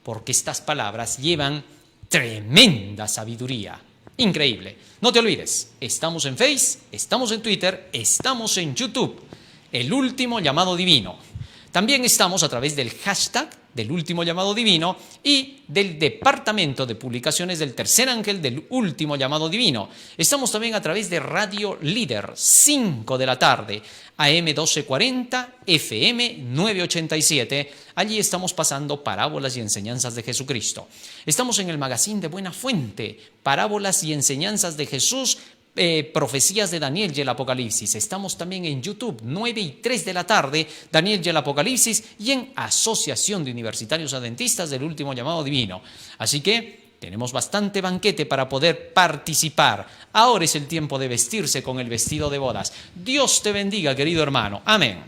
porque estas palabras llevan tremenda sabiduría. Increíble. No te olvides, estamos en Face, estamos en Twitter, estamos en YouTube. El último llamado divino. También estamos a través del hashtag del último llamado divino y del departamento de publicaciones del tercer ángel del último llamado divino. Estamos también a través de Radio Líder, 5 de la tarde, AM 1240, FM 987. Allí estamos pasando parábolas y enseñanzas de Jesucristo. Estamos en el magazine de Buena Fuente, parábolas y enseñanzas de Jesús, profecías de Daniel y el Apocalipsis. Estamos también en YouTube, 9 y 3 de la tarde, Daniel y el Apocalipsis, y en Asociación de Universitarios Adventistas del Último Llamado Divino. Así que tenemos bastante banquete para poder participar. Ahora es el tiempo de vestirse con el vestido de bodas. Dios te bendiga, querido hermano. Amén.